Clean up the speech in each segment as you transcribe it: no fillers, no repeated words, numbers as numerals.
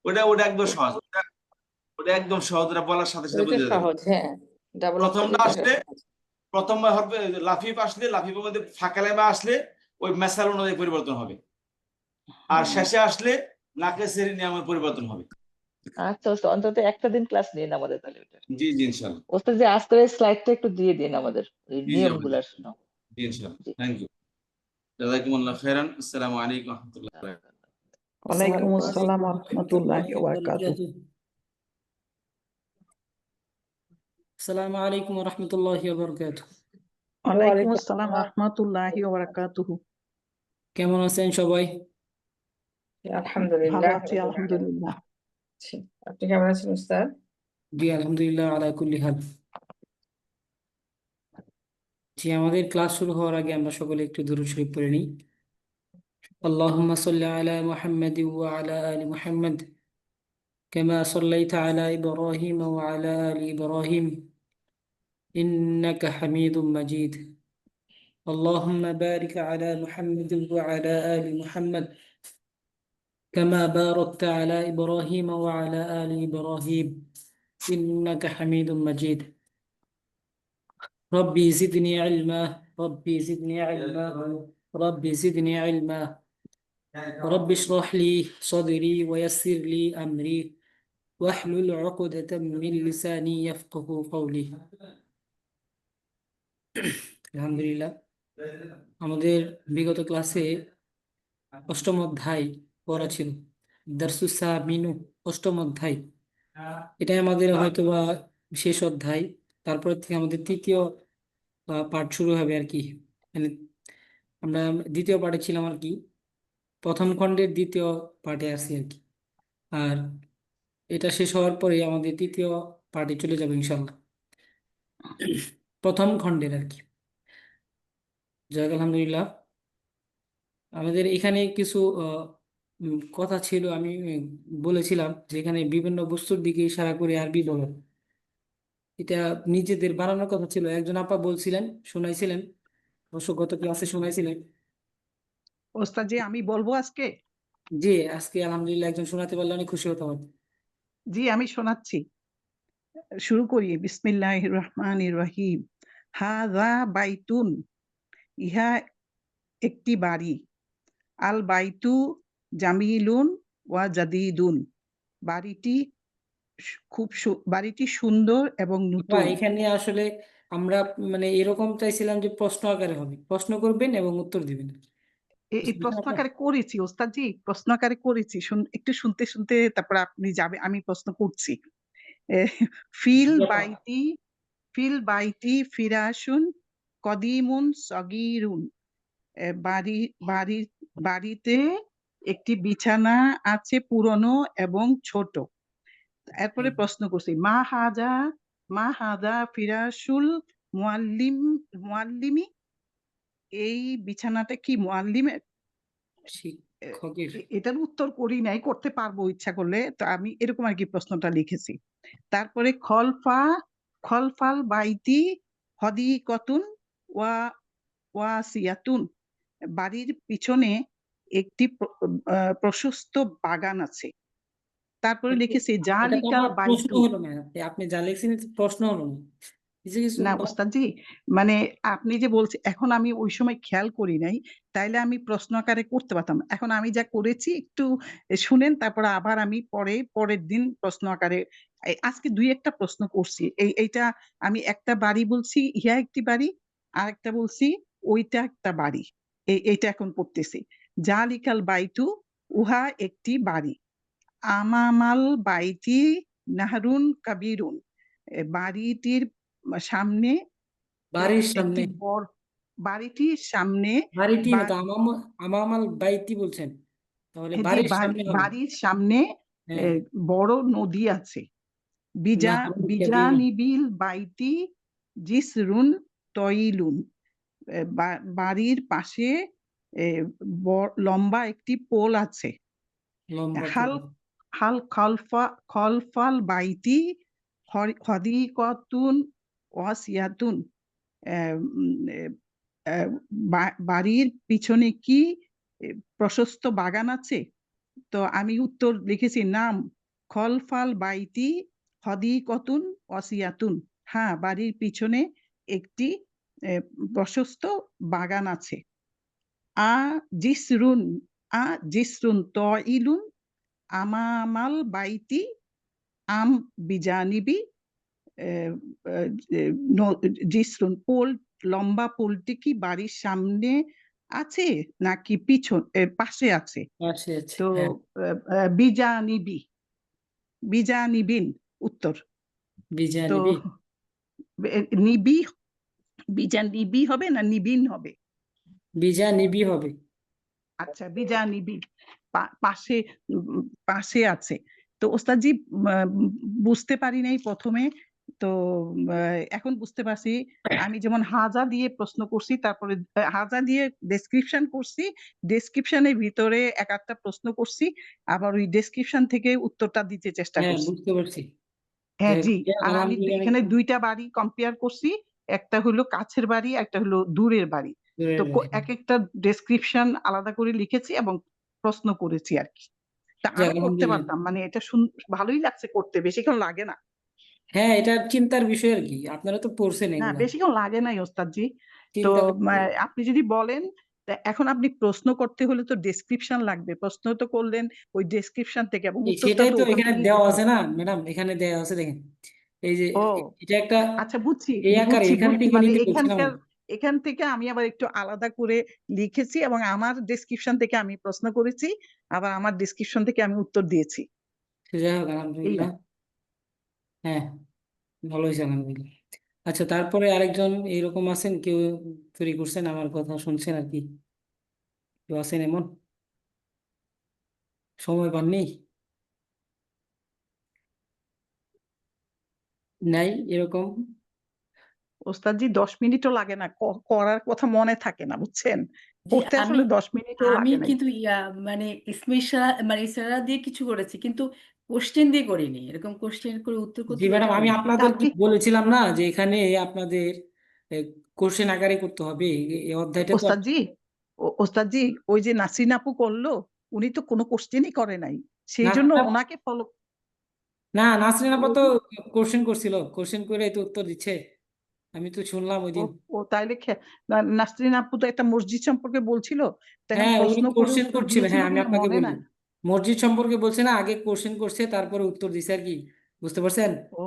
ওটা ওটা একদম সহজ, ওটা একদম সহজ, ওটা বলার সাথে সাথে ওইটা বুঝে যাবে। সহজ, হ্যাঁ, ডাবল প্রথমটা অপোজিট আসলে, সহজ। প্রথমবার হবে লাফিফ আসলে লাফিফের মধ্যে ফাঁকা লেমা আসলে ওই মেসাল অনুযায়ী পরিবর্তন হবে, আর শেষে আসলে নাকেসের নিয়মের পরিবর্তন হবে। আচ্ছা ওস্তাদ, অন্তত একটা দিন ক্লাস নিন আমাদের তাহলে ওটা। জি জি ইনশাল্লাহ। ওস্তাদ যে আজকের স্লাইডটা একটু দিয়ে দিন আমাদের, এই জি জি নিয়মগুলোর জন্য। জি ইনশাল্লাহ, জি। Thank you. জাযাকুমুল্লাহ খাইরান। আসসালামু আলাইকুম ওয়া রাহমাতুল্লাহ। ওয়ালাইকুম আসসালামু আসসালাম ওয়া আলাইকুম। রাহমাতুল্লাহি ওয়া বারাকাতুহু। السلام عليكم ورحمة الله وبركاته. ওয়ালাইকুম আসসালাম ওয়া রাহমাতুল্লাহি ওয়া বারাকাতুহু। কেমন আছেন সবাই? ভালো আলহামদুলিল্লাহ, আছি আলহামদুলিল্লাহ। আপনি কেমন আছেন উস্তাদ? জি আলহামদুলিল্লাহ আলা কুল্লি হাল। জি, আমাদের ক্লাস শুরু হওয়ার আগে আমরা সকলে একটু দুরূদ শরীফ পড়ে নিই। আল্লাহুম্মা সাল্লি আলা মুহাম্মাদি ওয়া আলা আলি মুহাম্মাদ কামা সাল্লাইতা আলা ইব্রাহিম ওয়া আলা আলি ইব্রাহিম ইন্নাকা হামিদুম মাজিদ। আল্লাহুম্মা বারিক আলা মুহাম্মাদ ওয়া আলা আলি মুহাম্মাদ كما باركت على إبراهيم وعلى آل إبراهيم إنك حميد مجيد. ربي زدني علما، ربي زدني علما، ربي زدني علما، رب اشرح لي صدري ويسر لي أمري واحلل عقدة من لساني يفقه قولي. আলহামদুলিল্লাহ, আমাদের বিগত ক্লাসে অষ্টম অধ্যায় পড়া ছিল, দারসুসা মিনু, অষ্টম অধ্যায়। এটা আমাদের হয়তো বা শেষ অধ্যায়, তারপর থেকে আমাদের তৃতীয় পাঠ শুরু হবে আর কি। মানে আমরা দ্বিতীয় পাঠে ছিলাম আর কি, প্রথম খণ্ডের দ্বিতীয় পাঠে আছি আর কি। আর এটা শেষ হওয়ার পরে আমাদের তৃতীয় পাঠে চলে যাবে ইনশাল্লাহ, প্রথম খণ্ডের আর কি। যাক আলহামদুলিল্লাহ, আমাদের এখানে কিছু কথা ছিল, আমি বলেছিলাম যে এখানে বিভিন্ন বস্তুর দিকে ইশারা করে আরবি বলো। এটা নিজেদের বানানোর কথা ছিল, একজন আপা বলছিলেন, শোনাইছিলেন, অবশ্য গত ক্লাসে শোনাইছিলেন। ওস্তাদ জি আমি বলবো আজকে? জি, আজকে আলহামদুলিল্লাহ একজন শোনাতে পারলে অনেক খুশি হতাম। জি আমি শোনাচ্ছি, শুরু করি। বিসমিল্লাহির রহমানির রহিম। হাযা বাইতুন, ইহা একটি বাড়ি। আল বাইতু জামিলুন ওয়া জাদিদুন, বাড়িটি বাড়িটি সুন্দর এবং নতুন। এখানে আসলে আমরা মানে এরকম চাইছিলাম যে প্রশ্ন আকারে হবে, প্রশ্ন করবেন এবং উত্তর দিবেন। এই প্রশ্ন আকারে করেছি ওস্তাদ জি, প্রশ্ন আকারে করেছি, একটু শুনতে শুনতে তারপর আপনি যাবে, আমি প্রশ্ন করছি। ফিল বাইতি, ফিল বাইতি ফিরাশুন কদিমুন সগীরুন, বাড়িতে একটি বিছানা আছে পুরনো এবং ছোট। এরপরে প্রশ্ন করছি, মা হাজা ফিরাশুল মুআল্লিমি, এই বিছানাটা কি মুআল্লিমের? এটার উত্তর করি নাই, করতে পারবো ইচ্ছা করলে, তো আমি এরকম আর কি প্রশ্নটা লিখেছি। তারপরে খলফাল বাইতি হদিকতুন ওয়া ওয়াসিয়াতুন, বাড়ির পিছনে একটি প্রশস্ত বাগান আছে। তারপরে লিখেছি এটা তো জালিকাল আমার প্রশ্ন বাইতু। হলো না, আপনি যা লিখছেন এটা প্রশ্ন হলো না, কিছু কিছু না ওস্তাদজি, মানে আপনি যে বলছেন, এখন আমি ওই সময় খেয়াল করি নাই, তাইলে আমি প্রশ্ন আকারে করতে পারতাম। এখন আমি যা করেছি একটু শুনেন, তারপরে আবার আমি পরের দিন প্রশ্ন আকারে আজকে দুই একটা প্রশ্ন করছি। এইটা আমি একটা বাড়ি বলছি, ইহা একটি বাড়ি, আর একটা বলছি ওইটা একটা বাড়ি। এইটা এখন পড়তেছি। জালিকাল বাইতু, উহা একটি বাড়ি। আমামাল বাইতি নাহরুন কাবিরুন, বাড়িটির সামনে বাড়ির একটি সামনে, বড়, বাড়িটির সামনে বাড়িটি না তো আমামাল বাইতি বলছেন, তাহলে যে বাড়ির সামনে হবে। বাড়ির সামনে হ্যাঁ, বড় নদী আছে। নাহরুন কাবীর। বিজানিবিল বাইতি জিসরুন তয়িলুন, বাড়ির পাশে লম্বা একটি পোল আছে। লম্বা হাল পথ। হাল খলফাল বাইতি হদিকতুন ওয়াসিয়াতুন, বাড়ির পিছনে কি প্রশস্ত বাগান আছে? তো আমি উত্তর লিখেছি নাম খলফাল বাইতি হদিকতুন ওয়াসিয়াতুন। হ্যাঁ, বাড়ির পিছনে একটি প্রশস্ত বাগান আছে। আ জিসরুন আ জিসরুন তইলুন আমামাল বাইতি আম বিজানিবি আহ, জিসরুন পোল লম্বা পোলটি কি বাড়ির সামনে আছে নাকি পিছন পাশে আছে? পাশে আছে, তো হ্যাঁ। বিজানিবি বিজানিবিন উত্তর। তো বিজানিবি, নিবি বিজানিবি হবে না নিবিন হবে? বিজানিবি হবে। আচ্ছা, বিজানিবি পাশে পাশে আছে। তো ওস্তাদজি বুঝতে পারি নাই প্রথমে, তো এখন বুঝতে পারছি। আমি যেমন হাজা দিয়ে প্রশ্ন করছি, তারপরে হাজা দিয়ে ডেসক্রিপশন করছি, ডেসক্রিপশনের ভিতরে এক একটা প্রশ্ন করছি, আবার ওই ডেসক্রিপশন থেকে উত্তরটা দিতে চেষ্টা হ্যাঁ, করছি। বুঝতে পারছি। হ্যাঁ যাক, জি। যাক, আর আমি আলহামদুলিল্লাহ এখানে দুইটা বাড়ি কম্পেয়ার করছি, একটা হলো কাছের বাড়ি, একটা হলো দূরের বাড়ি। তো এক একটা ডেসক্রিপশন আলাদা করে লিখেছি এবং প্রশ্ন করেছি আর কি। তা যাক, আমি করতে আলহামদুলিল্লাহ। পারতাম, মানে এটা ভালোই লাগছে করতে, বেশিক্ষণ লাগে না। হ্যাঁ, এটা চিন্তার বিষয় আর কি, আপনারা তো পড়ছেন না, এগুলা। বেশিক্ষণ লাগে নাই ওস্তাদজি। তো চিন্তা করতে আপনি যদি বলেন, তা এখন আপনি প্রশ্ন করতে হলে তো ডেসক্রিপশন লাগবে, প্রশ্ন তো করলেন ওই ডেসক্রিপশন থেকে, এবং উত্তরটা সেটাই তো তো ওখান এখানে থেকেই দেওয়া দিতে আছে হবে। না ম্যাডাম, এখানে দেওয়া আছে দেখেন। এই যে ও এটা একটা আচ্ছা, বুঝছি এই আকারে বুঝছি এখান বুঝছি, থেকে মানে নিতে বলছিলাম। এখান থেকে আমি আবার একটু আলাদা করে লিখেছি, এবং আমার ডেসক্রিপশন থেকে আমি প্রশ্ন করেছি, আবার আমার ডেসক্রিপশন থেকে আমি উত্তর দিয়েছি। যাই হোক, এই আলহামদুলিল্লাহ। হ্যাঁ, ভালো হয়েছে আলহামদুলিল্লাহ। আচ্ছা, তারপরে আরেকজন এইরকম আছেন, কেউ তৈরি করছেন, আমার কথা শুনছেন আর কি? কেউ আছেন এমন? সময় পাননি? নাই এরকম? ওস্তাদজি 10 মিনিটও লাগে না, করার কথা মনে থাকে না, বুঝছেন? জি, করতে আমি আসলে 10 মিনিটও আমি লাগে নাই। কিন্তু মানে ইসরা দিয়ে কিছু করেছি, কিন্তু কোশ্চেন দিয়ে করিনি। এরকম কোশ্চেন করে উত্তর জি করতে এটা ম্যাডাম, আমি করিনি। আপনাদের কালকে বলেছিলাম না যে এখানে আপনাদের কোশ্চেন আকারে করতে হবে এই অধ্যায়টা তো। ওস্তাদজি ওস্তাদজি ওই যে নাসরিন আপু করলো, উনি তো কোনো কোশ্চেনই করে নাই, সেই জন্য না, ওনাকে ফলো। না, নাসরিন আপা তো কোশ্চেন করছিল, কোশ্চেন করে তো উত্তর দিচ্ছে, আমি তো শুনলাম ওই ও দিন। ও তাইলে নাসরিন আপু তো একটা মসজিদ সম্পর্কে বলছিল, তখন হ্যাঁ, উনি প্রশ্ন করে কোশ্চেন উত্তর করছিল, দিয়েছিল হ্যাঁ, আমি কিনা আপনাকে মনে বলি, নাই। মসজিদ সম্পর্কে বলছে না, আগে কোশ্চেন করছে তারপরে উত্তর দিছে আর কি, বুঝতে পারছেন? ও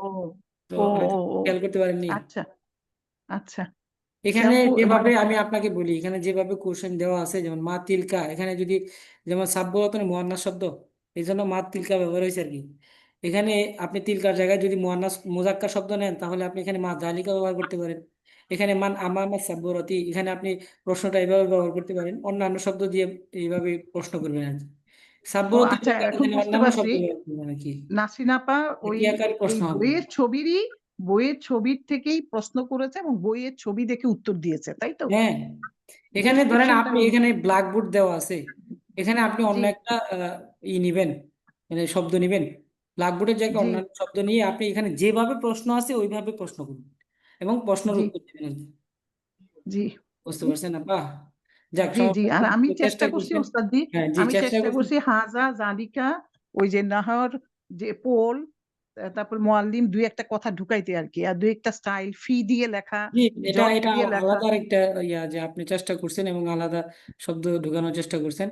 তো ও হয়তো ও ও খেয়াল করতে পারেননি। আচ্ছা আচ্ছা। এখানে যেভাবে মানে আমি আপনাকে বলি, এখানে যেভাবে কোশ্চেন দেওয়া আছে, যেমন মা তিলকা, এখানে যদি যেমন সাব্যবচন মুয়ান্নাস শব্দ, এই জন্য মা তিলকা ব্যবহার হয়েছে আর কি। এখানে আপনি তিলকার জায়গায় যদি মুয়ান্নাস মুজাক্কার শব্দ নেন, তাহলে আপনি এখানে মা জালিকা ব্যবহার করতে পারেন। এখানে মান আমামা সাব্যরতি, এখানে আপনি প্রশ্নটা এইভাবে ব্যবহার করতে পারেন, অন্যান্য শব্দ দিয়ে এইভাবে প্রশ্ন করবেন আর কি। সাব্যরতির আচ্ছা, জায়গায় এখন এখানে বুঝতে অন্যান্য পারছি। শব্দ ব্যবহার করবেন আর কি। নাসরিন আপা ওই একই আকারে এই প্রশ্ন হবে। বইয়ের ছবির থেকেই প্রশ্ন করেছে এবং বইয়ের ছবি দেখে উত্তর দিয়েছে, তাই তো? হ্যাঁ, এখানে ধরেন ডেসক্রিপশনটা আপনি এখানে ব্ল্যাকবোর্ড দেওয়া আছে, এখানে আপনি জি অন্য একটা নিবেন, মানে শব্দ নিবেন, ব্ল্যাকবোর্ডের জায়গায় জি অন্যান্য শব্দ নিয়ে আপনি এখানে যেভাবে প্রশ্ন আছে ওইভাবে প্রশ্ন করুন এবং প্রশ্নের জি উত্তর দেবেন আর কি। জি বুঝতে পারছেন আপা? যাক, জি জি। সমস্যা আর নেই, আমি আপনি চেষ্টা চেষ্টা করছি করছেন। ওস্তাদ জি, হ্যাঁ জি, আমি চেষ্টা চেষ্টা করছেন। করছি হাজা জালিকা, ওই যে নাহর, যে পোল, তারপর মোয়াল্লিম, দুই একটা কথা ঢুকাইতে আর কি, আর দুই একটা স্টাইল ফি দিয়ে লেখা, জি, এটা জট এটা দিয়ে লেখা। আলাদা একটা ইয়া, যে আপনি চেষ্টা করছেন এবং আলাদা শব্দ ঢোকানোর চেষ্টা করছেন,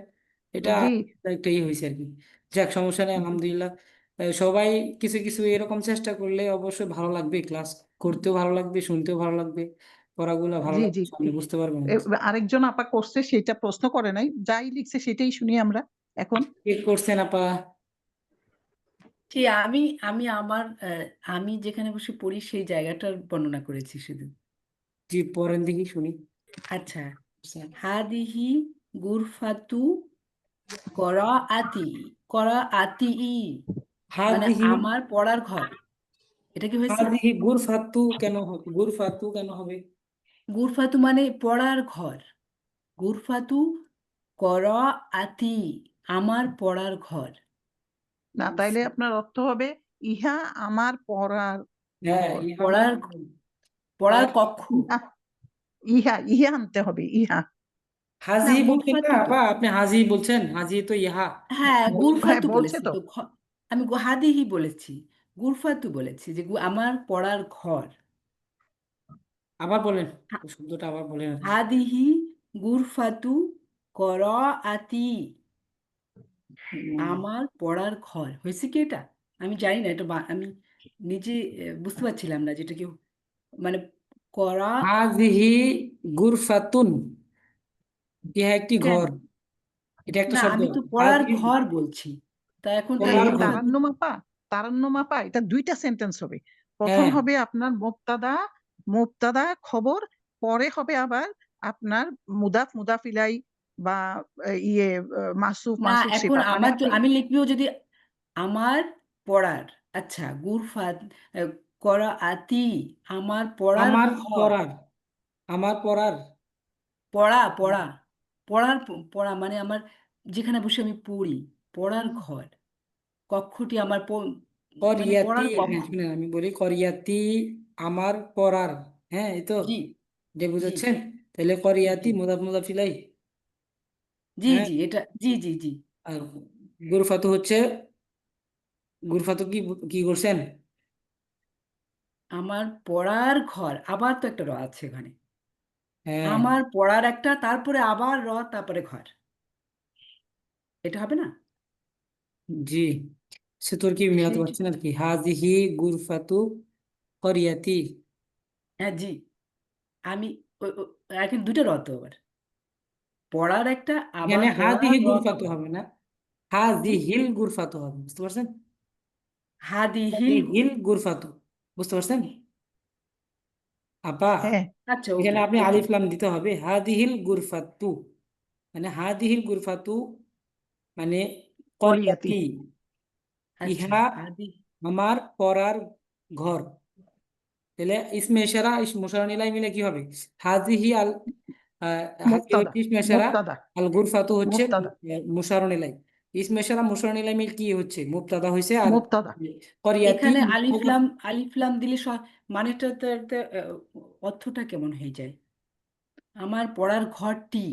এটা জি একটা ই হয়েছে আর কি। যাক, সমস্যা নেই, আলহামদুলিল্লাহ। সবাই কিছু কিছু এরকম চেষ্টা করলে অবশ্যই ভালো লাগবে, ক্লাস করতেও ভালো লাগবে, শুনতেও ভালো লাগবে, পড়াগুলো ভালো জি লাগবে, জি। সামনে বুঝতে পারবেন। আরেকজন আপা করছে, সেটা প্রশ্ন করে নাই, যাই লিখছে সেটাই শুনি আমরা এখন। কে করছেন আপা? জি, আমি আমি আমার আমি যেখানে বসে পড়ি সেই জায়গাটার বর্ণনা করেছি শুধু। জি, পড়েন দেখি শুনি। আচ্ছা, হাদিহি গুরফাতু করাআতি করাআতি, মানে হাদিহি, আমার পড়ার ঘর। এটা কি হয়েছে? হাদিহি গুরফাতু কেন হবে, গুরফাতু কেন হবে? গুরফাতু মানে পড়ার ঘর। গুরফাতু করাআতি, আমার পড়ার ঘর। না, তাইলে আপনার অর্থ হবে ইহা আমার পড়ার হ্যাঁ, ঘর। পড়ার পড়ার কক্ষ। ইহা ইহা ইহা আনতে হবে, ইহা। না হাজি বলছেন না গুরফাতু তো, আপা, আপনি হাজি বলছেন, হাজি তো ইহা। হ্যাঁ হ্যাঁ গুরফাতু বলছে বলেছি তো। তো, আমি হাদিহি বলেছি, গুরফাতু বলেছি যে আমার পড়ার ঘর। আবার বলেন, হা- ওই শব্দটা আবার বলেন আর কি। হাদিহি গুরফাতু করাআতি, হুম। আমার পড়ার ঘর। হয়েছে কি এটা? আমি জানি না এটা, আমি নিজে বুঝতে পারছিলাম না যেটা কেউ মানে করা। হাজিহি গুরফাতুন, ইহা একটি কেন? ঘর, এটা একটা না শব্দ। আমি তো পড়ার হাজিহি ঘর বলছি, তা এখন এই পড়ার এই ঘর। গুরফাতু। তারান্নুম আপা এটা দুইটা সেন্টেন্স হবে। প্রথম হ্যাঁ, হবে আপনার মুবতাদা, খবর, পরে হবে আবার আপনার মুদাফ ইলাই বা মাসুফ না এখন সিফাত, মানে আমার আপনি আমি লিখবিও যদি আমার পড়ার, আচ্ছা গুরফাত করা আতি, আমার পড়ার আমার ঘর। পড়ার, আমার পড়ার পড়া পড়া পড়া মানে আমার যেখানে বসে আমি পড়ি, পড়ার ঘর, কক্ষটি আমার মানে করিয়াতি। পড়ার হ্যাঁ কক্ষ। শুনেন, আমি বলি করিয়াতি আমার পড়ার। হ্যাঁ এই তো, জি যে জি বুঝাচ্ছেন, তাহলে করিয়াতি জি মুদাফ মুদাফ ইলাই। জি হ্যাঁ, জি এটা জি জি জি। আর গুরফাতু হচ্ছে, গুরফাতু কি কি করছেন? আমার পড়ার ঘর, আবার তো একটা র আছে এখানে, হ্যাঁ, আমার পড়ার একটা, তারপরে আবার র, তারপরে ঘর, এটা হবে না? জি, সে তোর কি মিলাতে সেই পারছেন আর কি, হাজিহি গুরফাতু করিয়াতি। হ্যাঁ জি, আমি এখন দুটো র তো আবার, পড়ার একটা, আবার এখানে পড়ার হাজিহি র। গুরফাতু হবে না, জি হাজিহিল গুরফাতু হবে, বুঝতে পারছেন? হাদিহিল। হাজিহিল গুরফাতু, বুঝতে পারছেন আপা? হ্যাঁ আচ্ছা এখানে ওকে আপনি ওকে। আলিফ লাম দিতে হবে, হাদিহিল গুরফাতু, মানে হাদিহিল গুরফাতু মানে করিয়াতি। করিয়াতি, আচ্ছা ইহা হাদি, আমার পড়ার ঘর। তাহলে ইসমে ইশারা ইস মুশারা নিলাই মিলে কি হবে? হাজিহি আল, হাজি মুবতাদা হচ্ছে ইসমে ইশারা, মুবতাদা আল গুরফাতু হচ্ছে মুবতাদা মুশারা নিলাই। ইসমে ইশারা মুশারা নিলাই মিল কি হচ্ছে? মুবতাদা হয়েছে, আর মুবতাদা করিয়াতি এখানে আলিফলাম, আলিফলাম দিলে মানেটা তো একটা অর্থটা কেমন হয়ে যায়? আমার পড়ার ঘরটি,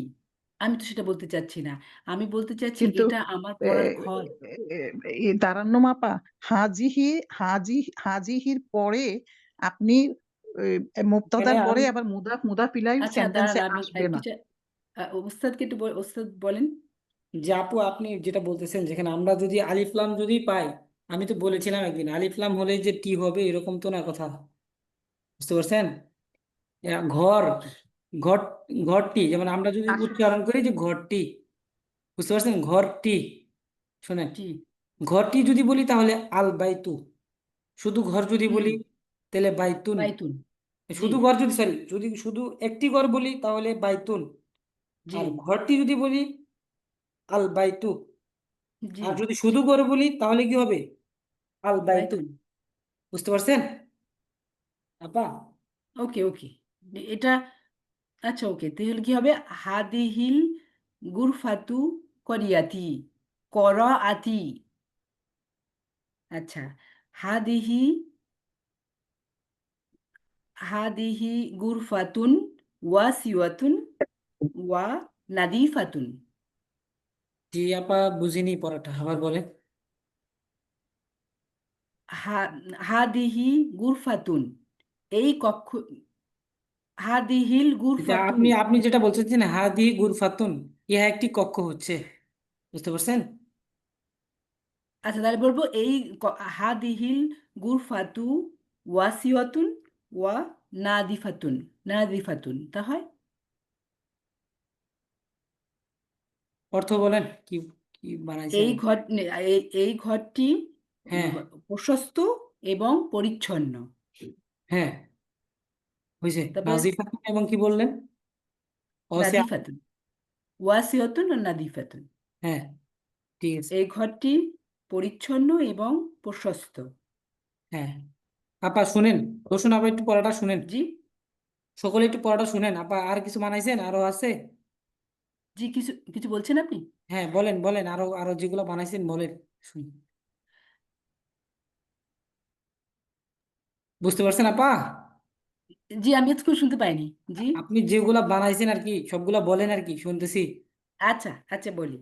আমি তো সেটা বলতে চাচ্ছি না, আমি বলতে চাচ্ছি কিন্তু এটা আমার এ, পড়ার ঘর। তারান্নুম আপা, হাজিহি হাজিহির পরে আপনি এখানে মুবতাদার পরে আমি, আবার মুদাফ ইলাই আচ্ছা দাঁড়ান সেন্টেন্সে আমি আসবে না। টিচার, ওস্তাদকে একটু ওস্তাদ বলেন। যে আপু আপনি যেটা বলতেছেন, যেখানে আমরা যদি আলিফ লাম যদি পাই, আমি তো বলেছিলাম একদিন আলিফ লাম হলে যে টি হবে এরকম তো না কথা, বুঝতে পারছেন? ঘর, ঘর, ঘরটি, যেমন আমরা যদি আস- উচ্চারণ করি যে ঘরটি, বুঝতে পারছেন, ঘরটি। শোনেন, জি ঘরটি যদি বলি তাহলে আল বাইতু, শুধু ঘর যদি হুম, বলি তাহলে বাইতুন, বাইতুন। জি শুধু ঘর যদি, সরি, যদি শুধু একটি ঘর বলি তাহলে বাইতুন, জি আর ঘরটি যদি বলি আল বাইতু, জি আর যদি শুধু ঘর বলি তাহলে কি হবে? আল বাইতু, বাইতুন। বুঝতে পারছেন আপা? ওকে ওকে, এটা আচ্ছা ওকে, তাহলে কি হবে? হাদিহিল গুরফাতু করিয়াতি, করাআতি। আচ্ছা, হাদিহি, হাদিহি গুরফাতুন ওয়াসিওয়াতুন ওয়া নাদিফাতুন। জি আপা, বুঝিনি পড়াটা, আবার বলেন। হাদিহি গুরফাতুন, এই কক্ষ, হাদিহিল এটা গুরফাতু। আপনি আপনি যেটা বলছেন হাদি গুরফাতুন, ইহা একটি কক্ষ হচ্ছে, বুঝতে পারছেন? আচ্ছা তাহলে বলবো এই হাদিহিল গুরফাতু ওয়াসিওয়াতুন ওয়া নাদিফাতুন, নাদিফাতুন তা হয়। অর্থ বলেন, কি কি বানাইছেন? এই ঘর, এই ঘরটি হ্যাঁ, প্রশস্ত এবং পরিচ্ছন্ন। হ্যাঁ, হয়েছে। তারপরে নাজিফাতুন এবং কি বললেন? অসে, নাদিফাতুন, ওয়াসিওতুন ও নাদিফাতুন। হ্যাঁ, ঠিক আছে। এই ঘরটি পরিচ্ছন্ন এবং প্রশস্ত। হ্যাঁ আপা শুনেন, রসুন আপা একটু পড়াটা শুনেন, জি সকলে একটু পড়াটা শুনেন আপা, আর কিছু বানাইছেন আরো আছে? জি, কিছু কিছু বলছেন আপনি? হ্যাঁ বলেন বলেন, আরো আরো যেগুলো বানাইছেন বলেন, শুনি। বুঝতে পারছেন আপা? জি আমি এতক্ষণ শুনতে পাইনি। জি আপনি যেগুলা বানাইছেন আর কি সবগুলা বলেন আর কি শুনতেছি। আচ্ছা আচ্ছা বলি।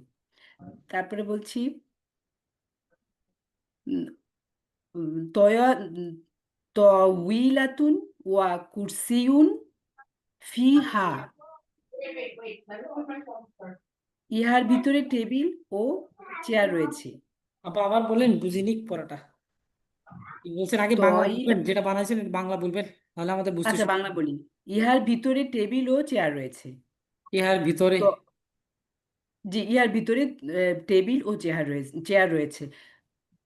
তারপরে বলছি উম, তয়া তউইলাতুন ওয়া কুরসিউন ফিহা, ইহার ভিতরে টেবিল ও চেয়ার রয়েছে। আপা আবার বলেন, বুঝিনি পড়াটা কি বলছেন। আগে বাংলা তয়লা বলবেন, যেটা বানাইছেন বাংলা বলবেন, তাহলে আমাদের বুঝতে আচ্ছা বাংলা বলি। ইহার ভিতরে টেবিল ও চেয়ার রয়েছে। ইহার ভিতরে তো জি ইহার ভিতরে টেবিল ও চেয়ার রয়েছে।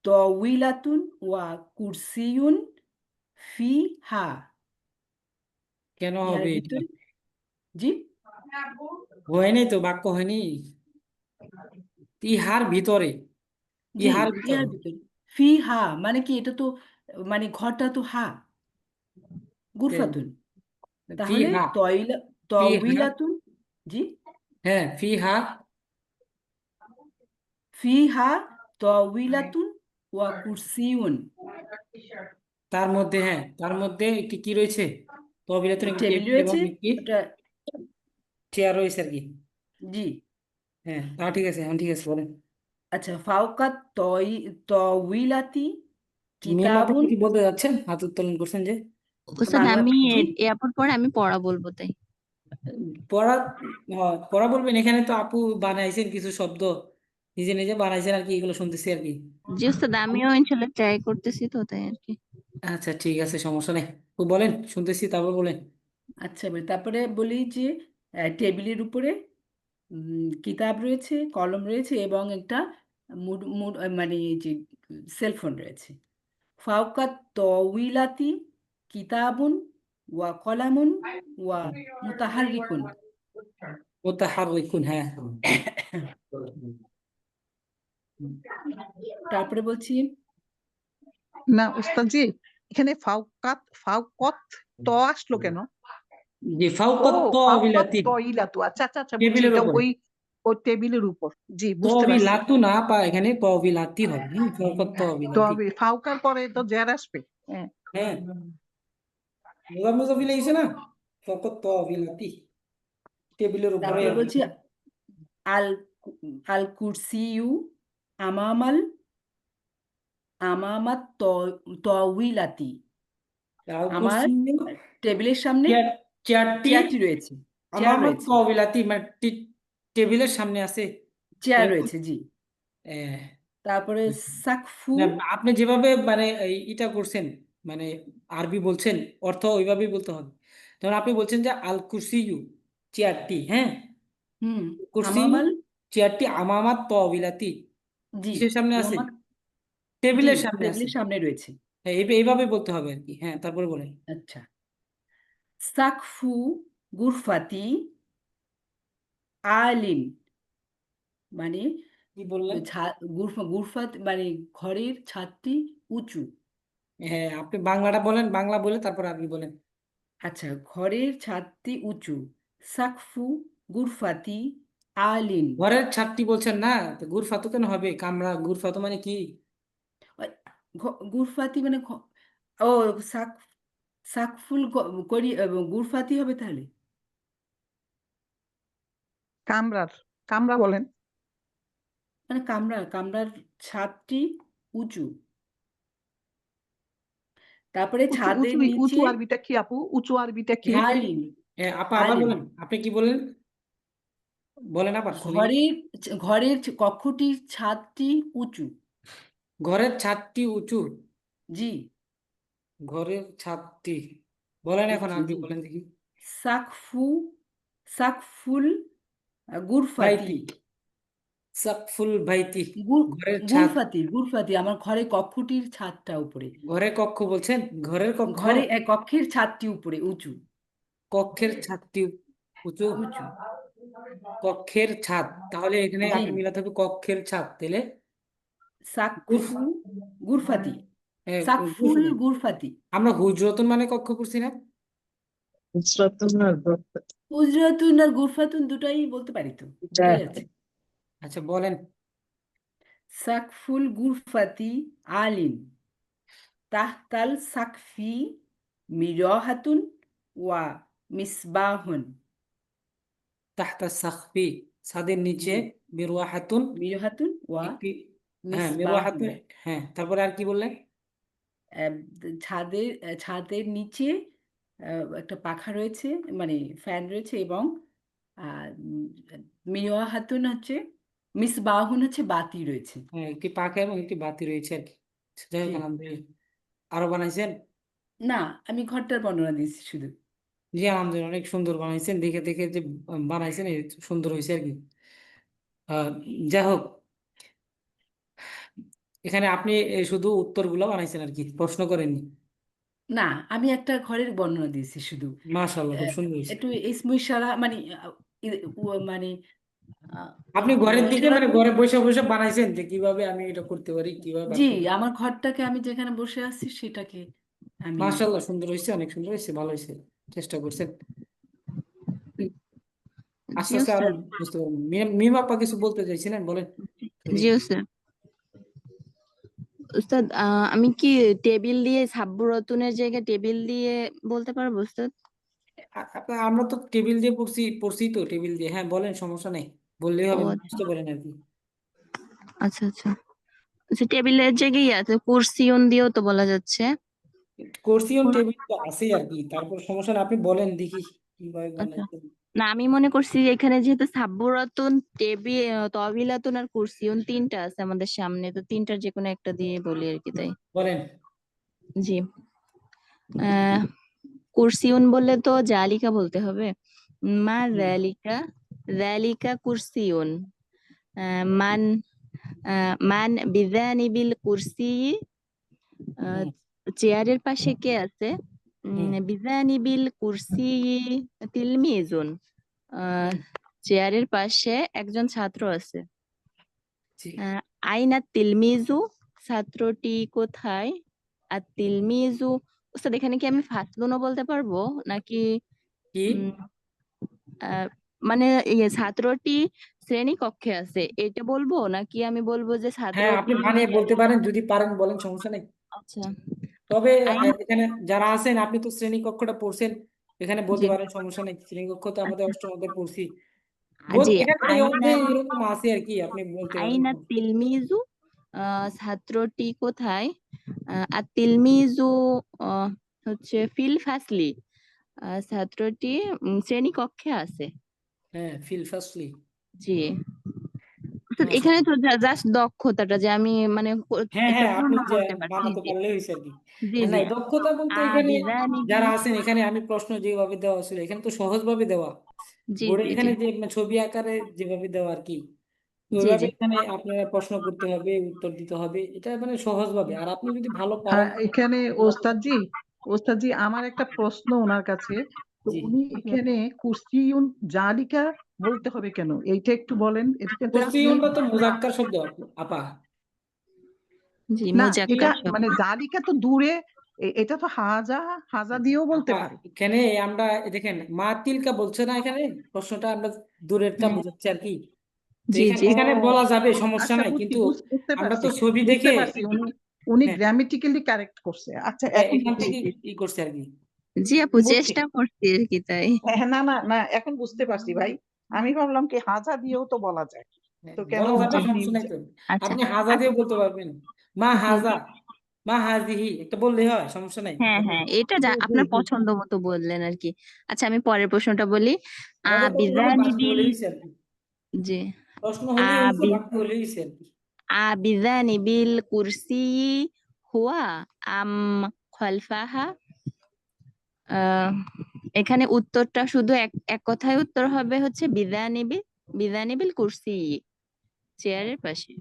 তউইলাতুন ওয়া কুরসিউন ফিহা, কেন ইহার হবে এটা? ভিতরে জি হয় নাই তো, বাক্য হয়নি। ইহার ভিতরে, জি ইহার ভিতরে ইহার ভিতরে ফিহা মানে কি, এটা তো মানে ঘরটা তো হা গুরফাতুন, তাহলে ফিহা, ফিহা, তউইলাতুন জি হ্যাঁ ফিহা, ফিহা তউইলাতুন ওয়া কুরসিউন, তার মধ্যে, হ্যাঁ তার মধ্যে একটি কি রয়েছে, তহবিলাতুন একটি টেবিল টেবিল এবং রয়েছে একটি ওটা চেয়ার রয়েছে আর কি। জি হ্যাঁ তা ঠিক আছে, এখন ঠিক আছে বলেন। আচ্ছা। ফাওকাত তউইলাতি মেম আপনি কিতাবুন, কি বলতে যাচ্ছেন, হাত উত্তোলন করছেন যে? ওস্তাদ বাংলা আমি জি এয়ারপোর্ট পরে আমি পড়া বলবো তাই। পড়া, পড়া বলবেন। এখানে তো আপু বানাইছেন কিছু শব্দ, নিজে নিজে বানাইছেন আর কি, এগুলো শুনতেছি আর কি। জি ওস্তাদ আমিও ইনশাল্লাহ ট্রাই করতেছি তো তাই আর কি। আচ্ছা ঠিক আছে, সমস্যা নেই। তো বলেন, শুনতেছি, তারপর বলেন। আচ্ছা তারপরে বলি যে টেবিলের উপরে কিতাব রয়েছে, কলম রয়েছে এবং একটা মানে এই যে সেলফোন রয়েছে। ফাওকাত তউইলাতি কিতাবুন ওয়া কলামুন ওয়া মুতাহাররিকুন। মুতাহাররিকুন, হ্যাঁ। তারপরে বলছি না ওস্তাদজি, এখানে ফাওকত ত আসলো কেন? জি ও ফাওকাত ফাওকত তাবিলাতিন, তইলাতু, আচ্ছা আচ্ছা আচ্ছা বুঝছি, টেবিলের এটা উপরে। ওই ওই টেবিলের উপর। জি বুঝতে পারছি। তবিলাতু না পা, এখানে তবিলাতি হবে, হ্যাঁ ফাওকাত তবিলাতি। তবে ফাউকার পরে তো জের আসবে। হ্যাঁ হ্যাঁ মুজাফ মুজাফি লাগছে না, ফাওকাত তবিলাতি, টেবিলের উপরে তারপরে আর কি। বলছি আল আল কুরসিয়ু আমামাল আমামাত তউইলাতি, আল আমার কুরসি, টেবিলের সামনে চেয়ারটি চেয়ারটি রয়েছে, চেয়ার আমার রয়েছে, তবিলাতি মানে টেবিলের সামনে আছে চেয়ার এরকম। রয়েছে জি। আহ, তারপরে সাকফু না, আপনি যেভাবে মানে ইটা করছেন, মানে আরবি বলছেন, অর্থ ওইভাবেই বলতে হবে। যেমন আপনি বলছেন যে আল কুরসিয়ু, চেয়ারটি, হ্যাঁ হুম কুরসিয়ু, আমামাল চেয়ারটি আমামাত তবিলাতি, জি কিসের সামনে আছে, আমামাত জি টেবিলের সামনে আছে। টেবিলের সামনে রয়েছে। হ্যাঁ এইভাবে বলতে হবে আর কি। হ্যাঁ তারপরে বলেন। আচ্ছা। সাকফু গুরফাতি আলিন মানে কি বললেন? গুরফাত মানে ঘরের ছাদটি উঁচু। হ্যাঁ আপনি বাংলাটা বলেন, বাংলা বলে তারপর আরবি বলেন। আচ্ছা ঘরের ছাদটি উঁচু। সাকফু গুরফাতি আলিন, ঘরের ছাদটি বলছেন না, তো গুরফাতু কেন হবে, কামরা গুরফাতু মানে কি? ওই গুরফাতি মানে ও সাক সাকফুল করি গুরফাতি হবে তাহলে। কামরার, কামরা বলেন। মানে কামরার ছাদটি উঁচু। তারপরে উঁচু ছাদের উঁচু উঁচু নিচে আরবিটা কি আপু? উঁচু আরবিটা কি? আলিন হ্যাঁ আপা আবার আলিন বলেন, আপনি কি বলেন, বলেন আবার শুনি। ঘরের কক্ষটির ছাদটি উঁচু। ঘরের ছাদটি উঁচু, জি ঘরের ছাদটি, বলেন এখন উঁচু আরবি জি। বলেন দেখি। সাকফু সাকফুল গুরফাতি বাইতি, সাকফুল বাইতি, গুর ঘরের ছাদ। গুরফাতি আমার ঘরে কক্ষটির ছাদটা উপরে। ঘরের কক্ষ বলছেন, ঘরের কক্ষ, ঘরে কক্ষের ছাদটি উপরে উঁচু কক্ষের ছাদটি উঁচু, উঁচু কক্ষের ছাদ, তাহলে এখানে জি। আপনি মিলাতে হবে কক্ষের ছাদ, তাহলে গুরফ, সাকফু গুরফাতি হ্যাঁ, সাকফুল গুরফাতি। গুরফাতি আমরা হুজরতুন মানে কক্ষ করছি না? উজরাতুন আর গুরফাতুন দুটাই বলতে পারি তো, দুটাই আছে। আচ্ছা বলেন। সাকফুল গুরফাতি আলিন তাহতাল সাকফি মিরাহাতুন ওয়া মিসবাহুন তাহতা সাকফি, ছাদের নিচে, জি মিরওয়াহাতুন, মিরহাতুন ওয়া একটি, হ্যাঁ মিসবাহুন মিরওয়াহাতুন, হ্যাঁ তারপরে আর কি বললেন? ছাদের নিচে একটা পাখা রয়েছে মানে ফ্যান রয়েছে এবং মিরওয়াহাতুন হচ্ছে মিসবাহুন হচ্ছে বাতি রয়েছে। হ্যাঁ, একটি পাখা এবং একটি বাতি রয়েছে আর কি। যাই হোক, জি আলহামদুলিল্লাহ। আরো বানাইছেন? না, আমি ঘরটার বর্ণনা দিচ্ছি শুধু। জি আলহামদুলিল্লাহ, অনেক সুন্দর বানাইছেন। দেখে দেখে যে বানাইছেন, সুন্দর হয়েছে আর কি। আহ যাই হোক, এখানে আপনি শুধু উত্তরগুলো বানাইছেন আর কি, প্রশ্ন করেননি। না, আমি একটা ঘরের বর্ণনা দিয়েছি শুধু। মাশাআল্লাহ, খুব সুন্দর হয়েছে। একটু ইসমু ইশারা মানে মানে আহ, আপনি ঘরের দিকে ইশারা মানে করে ঘরে বসে বসে বানাইছেন যে কিভাবে আমি এটা করতে পারি, কিভাবে জি, পারবো। আমার ঘরটাকে আমি যেখানে বসে আছি সেটাকে আমি মাশাআল্লাহ, সুন্দর হয়েছে, অনেক সুন্দর হয়েছে, ভালো হয়েছে, চেষ্টা করছেন। আস্তে জি আস্তে আরো স্যার। বুঝতে পারবেন। মিম আপা কিছু বলতে চাইছিলেন, বলেন। জি স্যার। উস্তাদ, আমি কি টেবিল দিয়ে সাব্বুরতুনের জায়গায় টেবিল দিয়ে বলতে পারবো উস্তাদ? আমরা তো টেবিল দিয়ে পড়ছি পড়ছি তো টেবিল দিয়ে, হ্যাঁ বলেন, সমস্যা নেই, বললেই ও হবে, আচ্ছা বুঝতে পারেন আর কি। আচ্ছা আচ্ছা। আচ্ছা, টেবিলের জায়গায় আছে, কুরসিয়ন দিয়েও তো বলা যাচ্ছে। কোর্সিয়ন কুর- টেবিল তো আছেই আর কি, তারপর সমস্যা নেই, আপনি বলেন দেখি কিভাবে আচ্ছা, বানাইছেন। না আমি মনে করছি এখানে যেহেতু সাব্বুরাতুন, তবিলাতুন আর কুরসিয়ন তিনটা আছে আমাদের সামনে, তো তিনটার যে কোনো একটা দিয়ে বলি আর কি, তাই। বলেন। জি। আহ কুরসিয়ন বললে তো জালিকা বলতে হবে। মা হুম, জালিকা, জালিকা কুরসিয়ন। মান মান বিজানিবিল কুরসি। হুম, চেয়ারের পাশে কে আছে? হুম, বিজানিবিল কুরসি তিলমিজুন। আহ, হুম, চেয়ারের পাশে একজন ছাত্র আছে। জি। আইনা তিলমিজু, ছাত্রটি কোথায়? আর তিলমিজু, ওস্তাদ এখানে কি আমি ফাসলুনও বলতে পারবো নাকি? কি? উম, আহ, মানে ছাত্রটি শ্রেণী কক্ষে আছে এটা বলবো নাকি আমি বলবো যে হ্যাঁ, আপনি ছাত্রটি বানিয়ে বলতে পারেন, যদি পারেন বলেন, সমস্যা নেই। আচ্ছা। তবে আইন, এখানে যারা আছেন, আপনি তো শ্রেণী কক্ষটা পড়ছেন, এখানে বলতে জি পারেন, সমস্যা নেই। শ্রেণীকক্ষ তো আমাদের আচ্ছা, অষ্টম অধ্যায়ে পড়ছি। জি এখানে এই আইনা, অধ্যায়ে এরকম আছে আর কি, আপনি বলতে পারেন। আইনা তিলমিজু, ছাত্রটি কোথায়? আর তিলমিজু আহ, হচ্ছে ফিল ফাসলি, ছাত্রটি শ্রেণী কক্ষে আছে। হ্যাঁ, ফিল ফার্স্টলি। জি। তো এখানে মাশাআল্লাহ। তো জাস্ট দক্ষতাটা যে আমি মানে হ্যাঁ একটা হ্যাঁ, আপনি পূর্ণ যে করতে পারছি। বানাতে জি পারলে হয়েছে আর কি। জি না, জি। দক্ষতা বলতে এখানে বিজানিবিল, যারা আছেন, এখানে আমি প্রশ্ন যেভাবে দেওয়া ছিল, এখানে তো সহজ ভাবে দেওয়া। জি বোর্ডে জি জি এখানে যে ছবি আকারে যেভাবে দেওয়া আর কি, তো জি ওইভাবে জি। এখানে আপনারা প্রশ্ন করতে হবে, উত্তর দিতে হবে, এটা মানে সহজ ভাবে। আর আপনি যদি ভালো পারেন, এখানে ওস্তাদজি আমার একটা প্রশ্ন ওনার কাছে। তো জি। উনি এখানে কুরসিয়ুন জালিকা বলতে হবে কেন? এইটা একটু বলেন। এটা কিন্তু আপনি কুরসিউনটা তো মুজাক্কার শব্দ আপা। জি না, এটা মুজাক্কার শব্দ। মানে জালিকা তো দূরে, এটা তো হাজা, হাজা দিয়েও বলতে আপা, পারে। এখানে আমরা দেখেন মা তিলকা বলছে না, এখানে প্রশ্নটা আমরা দূরেরটা হ্যাঁ, বোঝাচ্ছি আর কি। তো জি এখানে জি। ও এখানে বলা যাবে, সমস্যা আচ্ছা, নাই, বুঝছি কিন্তু বুঝতে আমরা পারছি তো ছবি বুঝতে দেখে, পারছি উনি উনি হ্যাঁ গ্রামেটিক্যালি কারেক্ট করছে। আচ্ছা, হ্যাঁ, এখন এখান বুঝছি থেকে ই করছে আর কি। জি আপু, বুঝছি চেষ্টা করছি আর কি, তাই। হ্যাঁ, না না না, এখন বুঝতে পারছি ভাই। আমি ভাবলাম কি হাজা দিয়েও তো বলা যায়। হ্যাঁ, তো কেন বলা যাবে, জি। আপনি সমস্যা নাই তো। আচ্ছা আপনি হাজা আচ্ছা। দিয়ে বলতে পারবেন। মা জি হাজা, জি। মা হাজিহি, একটা বললেই হয়, সমস্যা নাই। হ্যাঁ হ্যাঁ, এটা যা জি জি আপনার জি। পছন্দ মতো বললেন আর কি। আচ্ছা, আমি পরের প্রশ্নটা বলি। আমাদের প্রশ্ন হলো বিজানি বাক্য বিল, হলে হয়েছে আর কি। জি প্রশ্ন হলেই হয়েছে, আবি বাক্য হলে হয়েছে আর কি। বিজানি বিল কুরসি হুয়া আম খলফাহা। আহ এখানে উত্তরটা শুধু এক এক কথায় উত্তর হবে হচ্ছে বিজানিবিল কুরসি, চেয়ারের পাশে।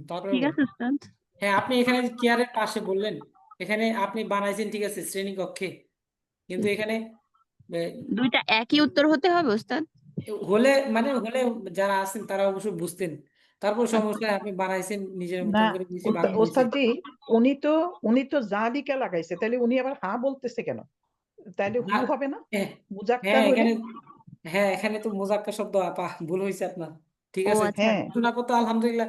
তারপরে ঠিক বল। আছে উস্তাদ? হ্যাঁ, আপনি এখানে চেয়ারের পাশে বললেন, এখানে আপনি বানাইছেন ঠিক আছে শ্রেণী কক্ষে, কিন্তু এখানে এ, হুম। দুইটা একই উত্তর হতে হবে উস্তাদ? হলে মানে হলে যারা আছেন তারা অবশ্যই বুঝতেন। তারপর আচ্ছা সমস্যা নাই, আপনি বানাইছেন নিজের না, মতন করে, নিচে বাক্য হয়েছে। ওস্তাদজি উনি তো জালিকা লাগাইছে, তাহলে উনি আবার হা বলতেছে কেন? তাইলে হু না, হবে না? হ্যাঁ মুজাক্কার হ্যাঁ, হলে? এখানে, হ্যাঁ এখানে তো মোজাক্কা শব্দ আপা, ভুল হয়েছে আপনার। ঠিক ও আছে? আচ্ছা হ্যাঁ শোনা তো আলহামদুলিল্লাহ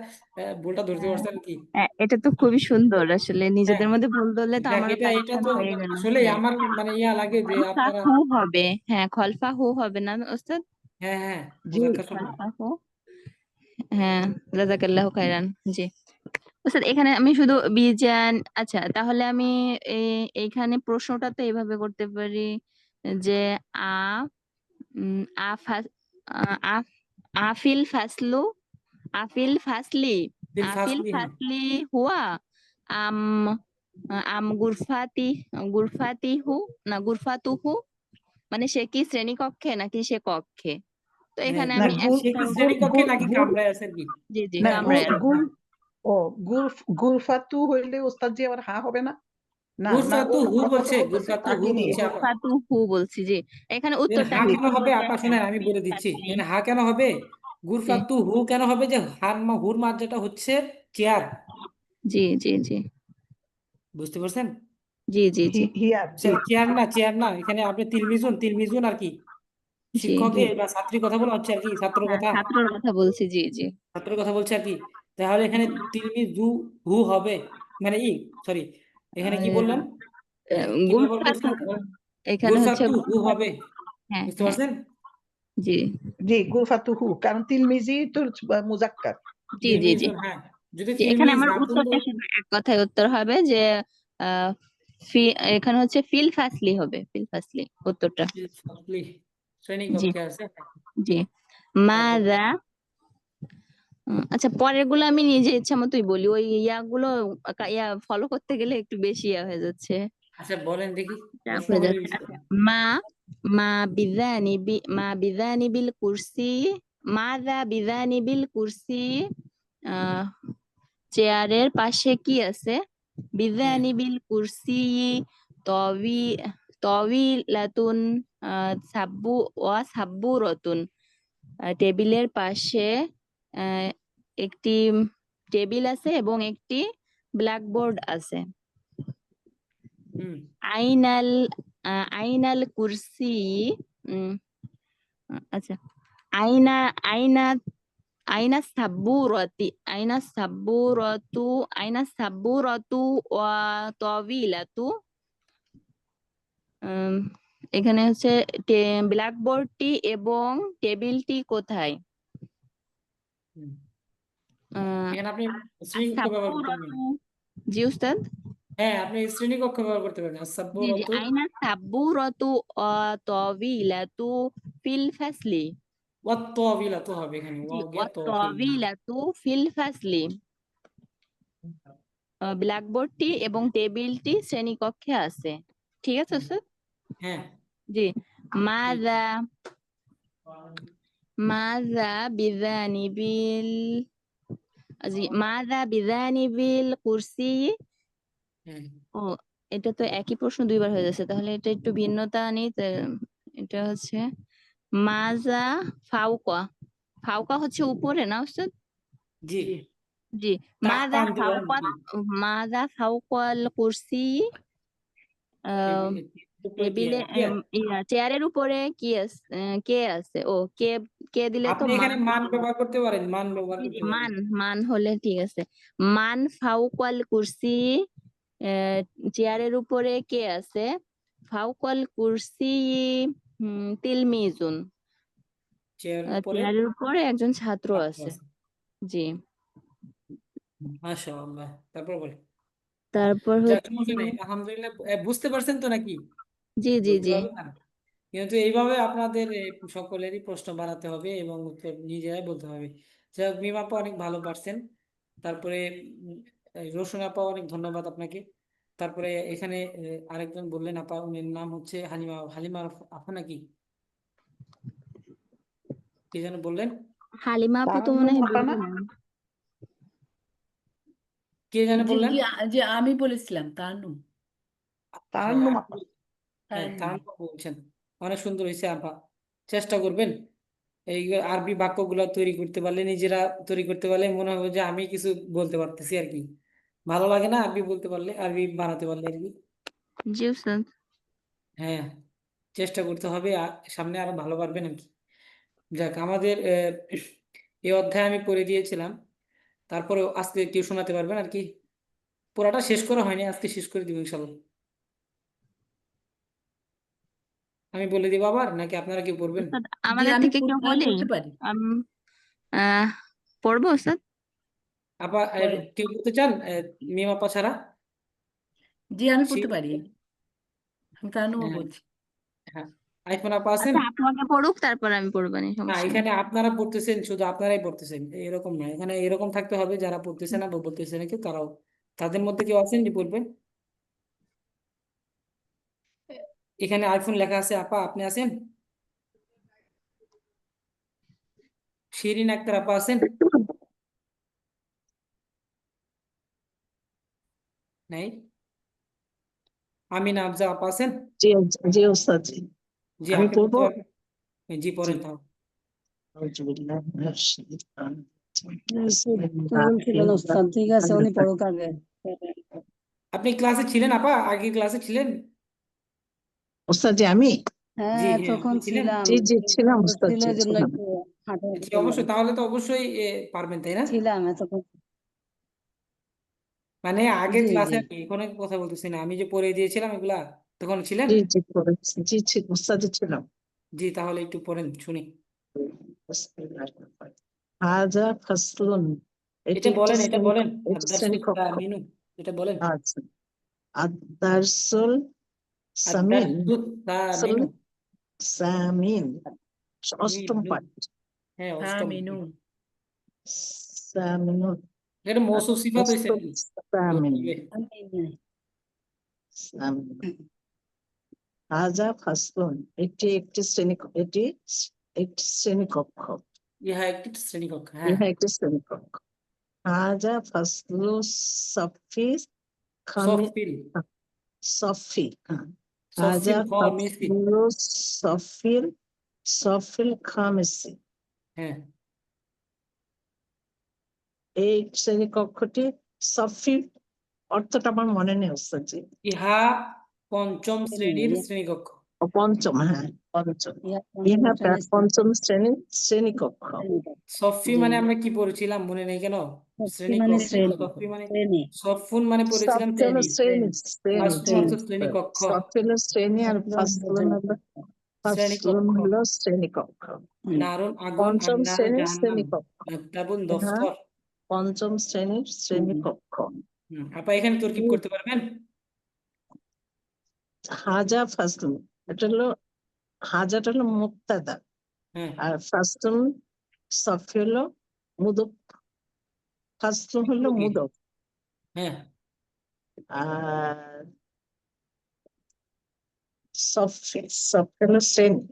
ভুলটা ধরতে হ্যাঁ পারছেন কি? হ্যাঁ, এটা তো খুবই সুন্দর আসলে হ্যাঁ নিজেদের মধ্যে ভুল ধরলে তো দেখ আমারও এটা কারেকশন তো হয়ে গেল। আসলে হ্যাঁ আমার মানে ইয়া লাগে যে খলফা আপনারা হু হবে, হ্যাঁ খলফা হু হবে না ওস্তাদ? হ্যাঁ হ্যাঁ জি মুজাক্কার শোনা খলফা হু, হ্যাঁ জাযাকাল্লাহু খাইরান। জি ওস্তাদ, এখানে আমি শুধু বিজান, আচ্ছা তাহলে আমি এইখানে প্রশ্নটা তো এইভাবে করতে পারি যে আ উম, আ ফা- আ আফিল ফাসলু, আফিল ফাসলি, দিল আফিল ফাসলি হ্যাঁ ফাসলি হুয়া আম আম গুরফাতি, গুরফাতিহু না গুরফাতুহু, মানে সে কি শ্রেণীকক্ষে নাকি সে কক্ষে? তো হ্যাঁ, এখানে না আমি গুল সে একটা, কি গুল শ্রেণীকক্ষে গুল নাকি গুল কামরায় আছে আর কি? জি জি না কামরায় আছে। গুল হ্যাঁ ও গুলফাতু হইলে ওস্তাদ জি আবার হা হবে না? না না গুরফাতু অন্য হু কথা বলছে, বলতেছে গুরফাতু হু তাকে জি নিয়ে। বলছে আপা। গুরফাতুহু বলছি, জি এখানে এখানে উত্তরটা হা আমি কেন বলবো হবে যে আপা? হ্যাঁ শোনেন আমি আফিল বলে দিচ্ছি, ফাসলি। এখানে হা কেন হবে? জি গুরফাতু হু কেন হবে? যে হুর মাত্রাটা হচ্ছে চেয়ার, জি জি জি বুঝতে পারছেন? জি জি জি হিয়ার জি চেয়ার না, এখানে আপনি তিলমিজুন আর কি জি জি শিক্ষকের বা ছাত্রীর কথা বলা হচ্ছে আর কি, ছাত্র হ্যাঁ কথা, ছাত্রর কথা বলছি, জি জি ছাত্রের কথা বলছে আর কি। তাহলে এখানে তিলমিজু হু হবে, মানে সরি এখানে কি বললেন? কি ব্যবহার গুরফাতু, করছেন? এখানে হচ্ছে গুরফাতু হু হবে, হ্যাঁ বুঝতে হ্যাঁ পারছেন? জি জি গুলফাতুহু কারণ তিলমিজি তো মুজাক্কার। জি জি জি তিলমিজুন হ্যাঁ, যদি জি এখানে তিলমিজ আমার জাতুন উত্তরটা শুধু এক কথায় উত্তর হবে যে আহ এখানে হচ্ছে ফিল ফাসলি হবে, ফিল ফাসলি উত্তরটা। শ্রেণী জি কক্ষে আছে। জি তারপর মাযা, আচ্ছা পরের গুলো আমি নিজে ইচ্ছা মতোই বলি, ওই ইয়াগুলো ফলো করতে গেলে একটু বেশি ইয়া হয়ে যাচ্ছে, আচ্ছা বলেন দেখি, চাপ প্রশ্ন হয়ে হলে যাচ্ছে। কিছু আচ্ছা মা, মা বিজানি বিল কুরসি, মাযা বিজানি বিল কুরসি, আহ চেয়ারের পাশে কি আছে? হ্যাঁ বিজানি বিল কুরসি তবি তবিলাতুন সাব্বু ওয়া সাব্বুরাতুন, টেবিলের পাশে আহ, একটি টেবিল আছে এবং একটি ব্ল্যাকবোর্ড আছে। হুম আইনাল আইনাল কুরসি, উম, আচ্ছা আইনা আইনা আইনা সাব্বুরাতি, আইনা সাব্বুরাতু ওয়া তাবিলাতু, উম, এখানে হচ্ছে ব্ল্যাকবোর্ডটি এবং টেবিলটি কোথায়? হুম। আহ, এখানে আপনি শ্রেণীকক্ষ ব্যবহার করতে পারবেন। সাব্বুরাতু, জি উস্তাদ। হ্যাঁ আপনি শ্রেণীকক্ষ ব্যবহার করতে পারবেন। জি জি আসাব্বরতু আইনা সাব্বুরাতু তাবিলাতু ফিল ফাসলি, ওয়াত্তাবিলাতু হবে এখানে, জি ওয়াও গিয়া তফিল। তাবিলাতু ফিল ফাসলি, ব্ল্যাকবোর্ডটি এবং টেবিলটি শ্রেণীকক্ষে আছে। ঠিক আছে হুম, স্যার? হ্যাঁ জি ঠিক। মাযা, মাযা বিজানিবিল, জি মাযা বিজানিবিল কুরসি, হ্যাঁ ও এটা তো একই প্রশ্ন দুইবার হয়ে যাচ্ছে, তাহলে এটা একটু ভিন্নতা নেই এটা হচ্ছে মাজা ফাউকা, ফাউকা হচ্ছে উপরে না উস্তাদ? জি জি মাজা আনতে পারেন ফাউকা, কি মাজা ফাউকাল কুরসি, উপরে কি টেবিলে চেয়ার। চেয়ারের উপরে কি আছে? কে আছে? ও কে, কে দিলে তো আপনি এখানে মান মান হবে না। ব্যবহার করতে পারেন, মান ব্যবহার জি জি করতে পারেন। মান, মান হলে ঠিক আছে। মান ফাউকাল কুরসি, চেয়ারের উপরে কে আছে? ফাউকাল কুরসি তিলমিজুন, চেয়ারের উপরে চেয়ারের উপরে একজন ছাত্র ছাত্র আছে। আছে। জি মাশাআল্লাহ, তারপর বলে তারপর যাক হচ্ছে, সমস্যা নেই আলহামদুলিল্লাহ। বুঝতে পারছেন তো নাকি? জি জি বলতে জি পারবেন না? কিন্তু এইভাবে আপনাদের সকলেরই প্রশ্ন বানাতে হবে এবং উত্তর নিজেরাই বলতে হবে। যাক মিম আপা অনেক ভালো পারছেন। তারপরে রোশন আপা অনেক ধন্যবাদ আপনাকে। তারপরে এখানে আরেকজন বললেন আপা, উনি নাম হচ্ছে হালিমা, হালিমা আপা নাকি কি যেন বললেন? হালিমা আপু তো মনে তারান্নুম হয় আপা না? বললেন। কে যেন জি বললেন? জি যে আমি বলেছিলাম তান্নুম, হ্যাঁ তারান্নুম আপা। হ্যাঁ তান্নুম। তার বলছেন, অনেক সুন্দর হয়েছে আপা। চেষ্টা করবেন এই আরবি বাক্যগুলো তৈরি করতে পারলে, নিজেরা তৈরি করতে পারলে মনে হবে যে আমি কিছু বলতে পারতেছি আর কি। ভালো লাগে না আরবি বলতে পারলে, আরবি বানাতে পারলে আর কি। জি উস্তাদ। হ্যাঁ চেষ্টা করতে হবে, সামনে আরো ভালো পারবেন আর কি। যাক আমাদের এই অধ্যায় আমি পড়ে দিয়েছিলাম, তারপরেও আজকে কেউ শোনাতে পারবেন আর কি? পুরাটা শেষ করা হয়নি, আজকে শেষ করে দিব ইনশাল্লাহ। আমি বলে দিব আবার, নাকি আপনারা কি পড়বেন? উস্তাদ, জি আমাদের আমি থেকে কেউ আমি বলি? পড়তে পারি। আহ পড়বো উস্তাদ? আপা পড়েন। কেউ বলতে চান মিম আপা ছাড়া? জি আমি পড়তে শিব- পারি, আমি কারণ হ্যাঁ বলছি। হ্যাঁ, আইফোন আপা আছেন? আচ্ছা, আপু আগে পড়ুক, তারপর আমি পড়বো না, না, সমস্যা নেই। এখানে আপনারা পড়তেছেন, শুধু আপনারাই পড়তেছেন এরকম না, এখানে এরকম থাকতে হবে যারা পড়তেছে না বা বলতেছে না কেউ, তারাও, তাদের মধ্যে কেউ আছেন যে পড়বেন? এখানে আইফোন লেখা আছে, আপা আপনি আছেন? শিরিন আক্তার আপা আছেন? নাই? আমিনা আফজা আপা আছেন? জি জি ওস্তাদ জি। জি, আমি আপনি পড়বো? পড়তে পারবেন? জি, পড়েন তাও। আউযুবিল্লাহি মিনাশ শাইতানির বলছিলেন ওস্তাদ, ঠিক আছে উনি রাজিম। পড়ুক আগে। আপনি ক্লাসে ছিলেন আপা? আগে ক্লাসে ছিলেন? ওস্তাদ জি আমি? জি হ্যাঁ হ্যাঁ, তখন আপনি ছিলেন? ছিলাম, জি জি ছিলাম ওস্তাদ ছিল জি, এই জন্য ছিলাম। একটু হাঁটে জি গেলাম। অবশ্যই, তাহলে তো অবশ্যই পারবেন, তাই না? ছিলাম এতক্ষণ। মানে আগে জি ক্লাসে, জি আমি এখন কথা বলতেছি না, আমি যে পড়ে দিয়েছিলাম এগুলা, তখন ছিলেন? জি জি পড়েছি, জি জি ওস্তাদ জি ছিলাম। জি, তাহলে একটু পড়েন শুনি। হাজা ফাসলুন, এটি এটা একটি বলেন, এটা শ্রেণী, বলেন, এটি আদারসুল শ্রেণীকক্ষ। মিনু, এটা বলেন। আচ্ছা, আদারসুল সামিন, আদারসুল মিনু সামিন, অষ্টম মিনু, পাঠ। হ্যাঁ হ্যাঁ অষ্টম। মিনু। সামিনুন, এটা মৌসুফ সিফাত হইছে আদারসুল নাকি? সামিন, আমি সামিন। হাজা ফাসলুন, এটি একটি শ্রেণী, এটি একটি শ্রেণীকক্ষ। ইহা একটি শ্রেণীকক্ষ, হ্যাঁ। ইহা একটি শ্রেণীকক্ষ। হাজা ফাসলু সফি খামি, সফিল, সফি, সফিল হাজা খামিসি, ফাসলু সফিল, সফিল খামিসি। হ্যাঁ। এই শ্রেণীকক্ষটি সফি অর্থটা আমার মনে নেই ওস্তাদ জি। ইহা পঞ্চম শ্রেণীর শ্রেণীকক্ষ। ও পঞ্চম, হ্যাঁ পঞ্চম। পঞ্চম ইহা শ্রেণীর পঞ্চম শ্রেণীর শ্রেণীকক্ষ। সফি জি মানে আমরা কি পড়েছিলাম মনে নেই কেন? সত্যি মানে শ্রেণীকক্ষ। শ্রেণী, সফি মানে, শ্রেণী সফুন মানে পড়েছিলাম সফট হলো শ্রেণী, শ্রেণী, শ্রেণী ফাসলুন জি। অর্থ শ্রেণীকক্ষ, সফট হলো শ্রেণী আর ফাসলুন শ্রেণীকক্ষ। হলো শ্রেণীকক্ষ। নারুন আগুন, পঞ্চম আন্নার শ্রেণীর জাহান্নাম, শ্রেণীকক্ষ। মাকতাবুন ইহা দফতর। পঞ্চম শ্রেণীর শ্রেণীকক্ষ। আপা এখানে তরকিব করতে পারবেন? হাজা ফাসলুন, এটা হলো, হাজাটা হলো মুক্তাদা, হ্যাঁ, আর ফাসলুন সফি হলো মুদক, ফাসলুন হলো কি? মুদক, হ্যাঁ, আর সফি, সফি হলো শ্রেণী।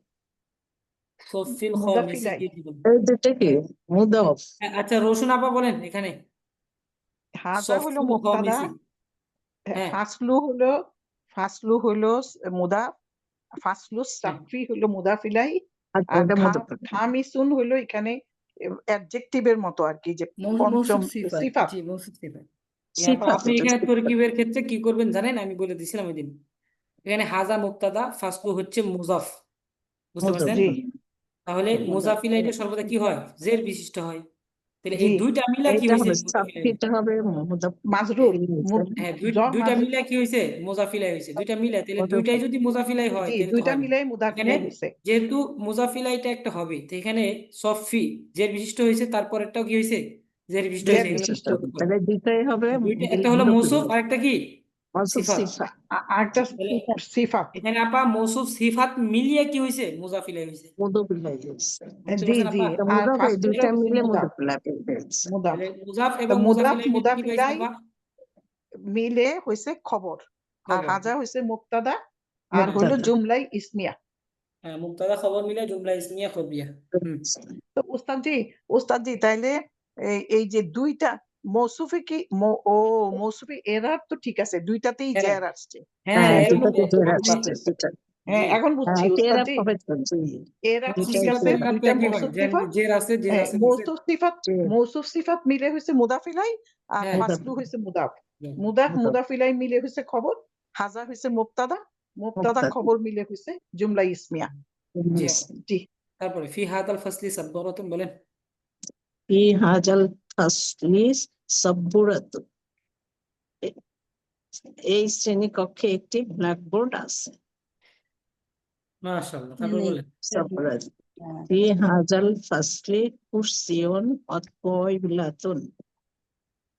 সফিল খামিসি মুদাফিলাই। দিয়ে দিবেন। এই দুটো কি মুদফ? আচ্ছা, রসুন আপা বলেন এখানে। হাজা হলো সফিল মুক্তাদা, খামিসি, হ্যাঁ ফাসলু হলো মুদাফ, ফাসলু হ্যাঁ সাফি হলো মুদাফিলাই, আচ্ছা আর এটা মুদফ। খামিসুন হলো এখানে অ্যাডজেক্টিভের মতো আর কি, যে পঞ্চম মৌসুফ সিফাত, সিফাত। জি মৌসুফ সিফাত। আপা সিফাত, আপনি এটা এখানে সিফাত। তরকিবের ক্ষেত্রে কি করবেন জানেন? আমি বলে দিছিলাম ওই দিন। এখানে হাজা মুক্তাদা, ফাসলু হচ্ছে মুজাফ, বুঝতে মুদফ, পারছেন? জি তাহলে মুদাফ, মুজাফিলা এটা সর্বদা কি হয়? জের বিশিষ্ট হয়। তাহলে এই জি দুইটা মিলা কি এটা হয়েছে হবে মুজাফিলাই? সাফিটা হবে মুদফ। মাজরুর, হ্যাঁ, জ্বর দুইটা মাজরুর, মিলা কি হয়েছে? মুজাফিলাই হয়েছে। দুইটা মিলা, তাহলে দুইটাই যদি মুজাফিলাই হয় জি তাহলে তো দুইটা হয় না। মিলাই এখানে মুদাফিলাই হয়েছে। যেহেতু মুজাফিলাইটা একটা হবে, তো এখানে সফি জের বিশিষ্ট হয়েছে, তারপর একটাও কি হয়েছে? জের বিশিষ্ট জের হয়েছে। এগুলো বিশিষ্ট। তাহলে দুইটাই হবে দুইটা, একটা হলো মৌসুফ আর একটা কি? মৌসুফ সিফাত। সিফা। আরেকটা তাহলে সিফাত। এখানে আপা মৌসুফ সিফাত মিলিয়ে কি হয়েছে? মুজাফিলাই হয়েছে। মুদফিলাই হয়েছে। বুঝতে জি পারছেন জি আপা? তো আর মুদফ এই ফার্স্ট দুইটা হচ্ছে মিলে মুদাফ, মুদফিলাই হয়েছে। মুদাফ। তাহলে মুজাফ তো এবং মুদাফ মুজাফিলাই মিলে কি পাইছে মুদাফিলাই আপা? মিলে হয়েছে খবর, আর খবর। হাজা হয়েছে মুক্তাদা, আর হ্যাঁ হলো মুক্তাদা। জুমলাই ইসমিয়া। হ্যাঁ, মুক্তাদা খবর মিলে জুমলা ইসমিয়া খবরিয়া। তো উস্তাদজি তাইলে এই যে দুইটা মৌসুফি কি মৌসুফি এরার তো ঠিক আছে, দুইটাতেই হ্যাঁ জের আসছে। হ্যাঁ, হ্যাঁ এর দুটাতে মধ্যে জের আপনি আসছে সেটা। হ্যাঁ জি, এখন বুঝছি এরা উস্তাদজি, হবে তো, জি এরা মৌসুফ ঠিক দুটাই আছে, সিফাতের জের দুইটা ক্ষেত্রে কি হয়? মৌসুফ সিফাত। জের আছে, জের হ্যাঁ আছে নিচে। মৌসুফ সিফাত মিলে হয়েছে মুদাফিলাই, আর হ্যাঁ, মুদফ, ফাসলু হয়েছে মুদাফ। মুদফ, মুদাফিলাই মিলে হয়েছে খবর, হাজা হয়েছে মুক্তাদা, মুক্তাদা মুক্তাদা। খবর মিলে হয়েছে জুমলা ইসমিয়া। জি। জি তারপরে ফি হাদাল ফাসলি সাবদরাতুন বলেন। في هذا الفصل سبورة এই শ্রেণীকক্ষে একটি ব্ল্যাকবোর্ড আছে। মাশাআল্লাহ, তারপর নেই। বলেন। سبورة হ্যাঁ। في هذا الفصل كرسي وطاولة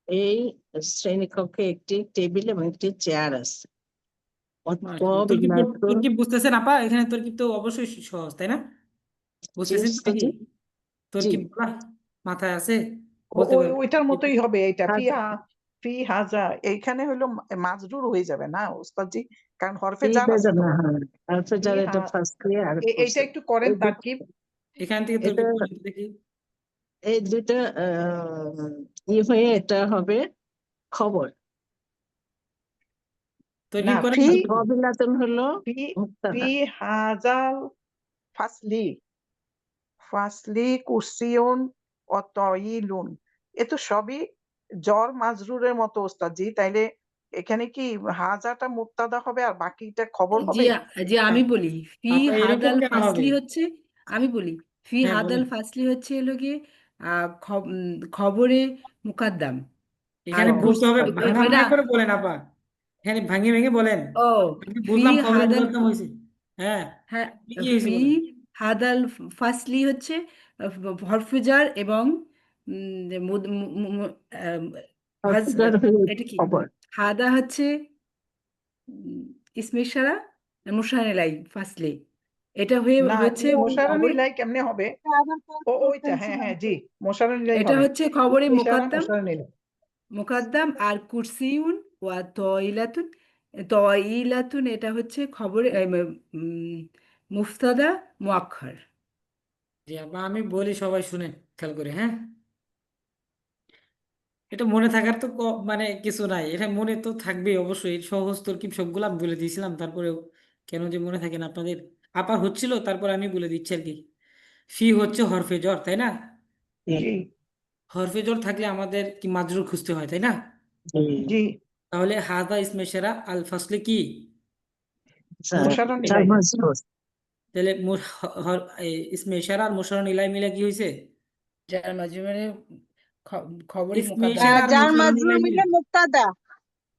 এই শ্রেণীকক্ষে একটি টেবিল এবং একটি চেয়ার আছে। মাশাআল্লাহ। তোর কি বুঝতেছেন আপা? এখানে তোর কি তো অবশ্যই সহজ, তাই না? বুঝতেছেন তো নাকি? তোর কি বলা মাথায় আছে? বলতে পারবি? ওইটার মতোই হবে এটা হাজা। ফি হাজা এইখানে হইলো মাজরুর হয়ে যাবে না ওস্তাদজি, কারণ হরফে এই জার আছে তো। তারপর যার ফি এটা হা- ফার্স্ট ক্লিয়ার আর এইটা একটু করেন তারকিব। এখান থেকে তোর কি এটা- বলেন তো দেখি। এই দুইটা হয়ে এটা হবে খবর। তোর না, কি করে ফি- অবিলাতন হলো ফি মুক্তাদা। ফি হাজাল ফাসলি কুরসিউন অতইলুন, এ তো সবই জ্বর মাজরুরের মতো ওস্তাদজি। তাইলে এখানে কি হাজাটা মুক্তাদা হবে আর বাকিটা খবর হবে? জি আমি বলি ফি আপা এরকম হাদাল কেন ফাসলি হবে? হচ্ছে, আমি বলি ফি হ্যাঁ, হাদাল বলেন। ফাসলি হচ্ছে হলো গিয়ে খবরে মুকাদ্দাম। এখানে আর বুঝতে হবে, কুরসি- ভাঙা না, ভাঙা করে বলেন আপা। এখানে ভাঙে ভেঙে বলেন। ও আমি ফি বুঝলাম খবরের হাদাল, মুকদ্দম হয়েছে। হ্যাঁ, হ্যাঁ, কি হয়েছে ফি বলেন। হাদাল ফাসলি হচ্ছে হরফুজার এবং অর্থজার হয়ে এটা কি খবর। হাদা হচ্ছে ইসমে ইশারা, মুশারেলাই ফাসলি, এটা না, হচ্ছে মোশাররফ খবরে, ইলাই কেমনে হবে? ওইটা, হ্যাঁ জি, মোশাররফ ইলাই এটা হবে। হচ্ছে খবরে ইশারা মুকাদ্দাম, মোশাররফ ইলাই। মুকাদ্দাম। আর কুরসিউন ওয়া তয়লাতুন, তয়লাতুন এটা হচ্ছে খবরে মুফতাদা মুআক্খার। জি আপা, আমি বলি সবাই শুনেন খেয়াল করে, হ্যাঁ। এটা মনে থাকার তো মানে কিছু নাই, এটা মনে তো থাকবেই অবশ্যই। সহজ তরকিব সবগুলো আমি বলে দিয়েছিলাম, তারপরেও কেন যে মনে থাকে না আপনাদের। আপার হচ্ছিল, তারপর আমি বলে দিচ্ছি আর কি। ফি হচ্ছে হরফে জ্বর, তাই না? জি হরফে জ্বর থাকলে আমাদের কি মাজরুর খুঁজতে হয়, তাই না? জি, তাহলে হাদা ইসমে ইশারা আল ফাসলে কি? মোশাররফ যার ইলাই। মাজরুর। তাহলে ইসমে ইশারা আর মুশাররফ ইলাই মিলে কি হয়েছে? যার মাঝে খবরে ইসমে মুকাদ্দাম, ইশারা আর যার মুশাররফ মাজরুর ইলাই মিলে মিলে। মুক্তাদা।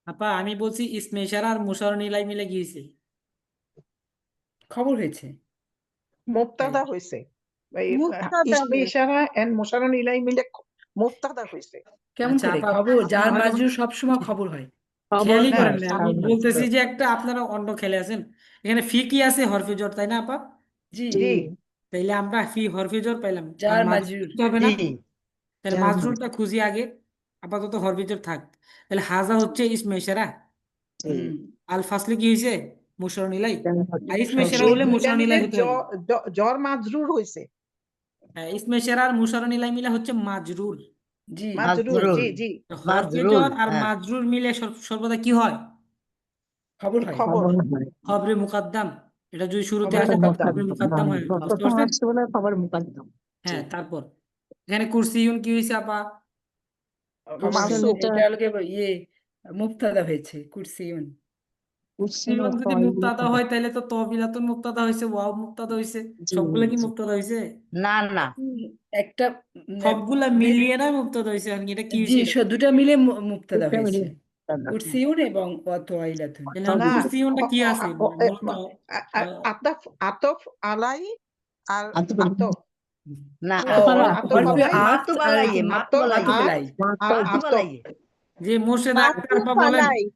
আপা আমি বলছি ইসমে ইশারা আর মুশাররফ ইলাই মিলে কি হয়েছে? খবর হয়েছে। মুবতাদা হইছে। মুক্তাদা ইসমে ইশারা এন্ড মোশাররফ ইলাই মিলে মুবতাদা হইছে। কেমন আচ্ছা করে আপা, খবর? যার হয়তো মাজরুর সবসময় খবর হয়। খেয়ালই না, করেন না, আমি বলতেছি মাজরুর। যে একটা আপনারা অন্য খেলে আছেন। এখানে ফি কি আছে? হরফে জ্বর, তাই না আপা? জি, জি তাইলে আমরা ফি হরফে জ্বর পাইলাম, আর যার মাজরুর মাজরুর। খুঁজতে হবে না? তাহলে যার মাজরুরটা খুঁজি আগে, আপাতত হরফে জ্বর থাক। তাহলে হাজা হচ্ছে ইসমে ইশারা, হুম, আল ফাসলে কি হয়েছে? মুশাররফ ইলাই। আর ইসমে ইশারা এই হলে দুইটা মুশাররফ মিলে ইলাই হতে হবে। জ্বর মাজরুর হইছে। হ্যাঁ, ইসমে ইশারা আর মুশাররফ ইলাই মিলে হচ্ছে মাজরুর। জি, মাজরুর, জি জি, হরফে জ্বর আর মাজরুর মিলে সর্বদা কি হয়? খবর হয়। খবর, খবরে মুকাদ্দাম। এটা যদি শুরুতে খবরে আসে তাহলে মুকাদ্দাম। খবরে মুকাদ্দাম হয়, বুঝতে প্রথম পারছেন? আসছে বলে খবর মুকাদ্দাম। হ্যাঁ, তারপর এখানে কুরসিউন কি হয়েছে আপা? মানসুব। এটা হলো ইয়ে মুফতাদা হয়েছে কুরসিউন। কুরসিউন যদি মুক্তাদা হয় তাহলে তো তহবিলাতুন মুক্তাদা হয়েছে, ওয়াও মুক্তাদা হয়েছে, সবগুলা কি মুক্তাদা হয়েছে? না না, একটা সবগুলা মিলিয়ে না মুক্তাদা হয়েছে, আর কি এটা কি জি, হয়েছে? দুটা মিলে মুফতাদা দুটা মিলে হয়েছে, মুক্তাদা। কুরসিউন এবং ওয়াতওয়াইলাতুন। তাহলে না, কুরসিউনটা কি আছে মূলত? আতফ আলাই আর আতফ আতফ না আতফ হরফে আলাই আত আর মাতুব আলাই। আতফ। যে মোর্শেদ আক্তার আপা বলেন।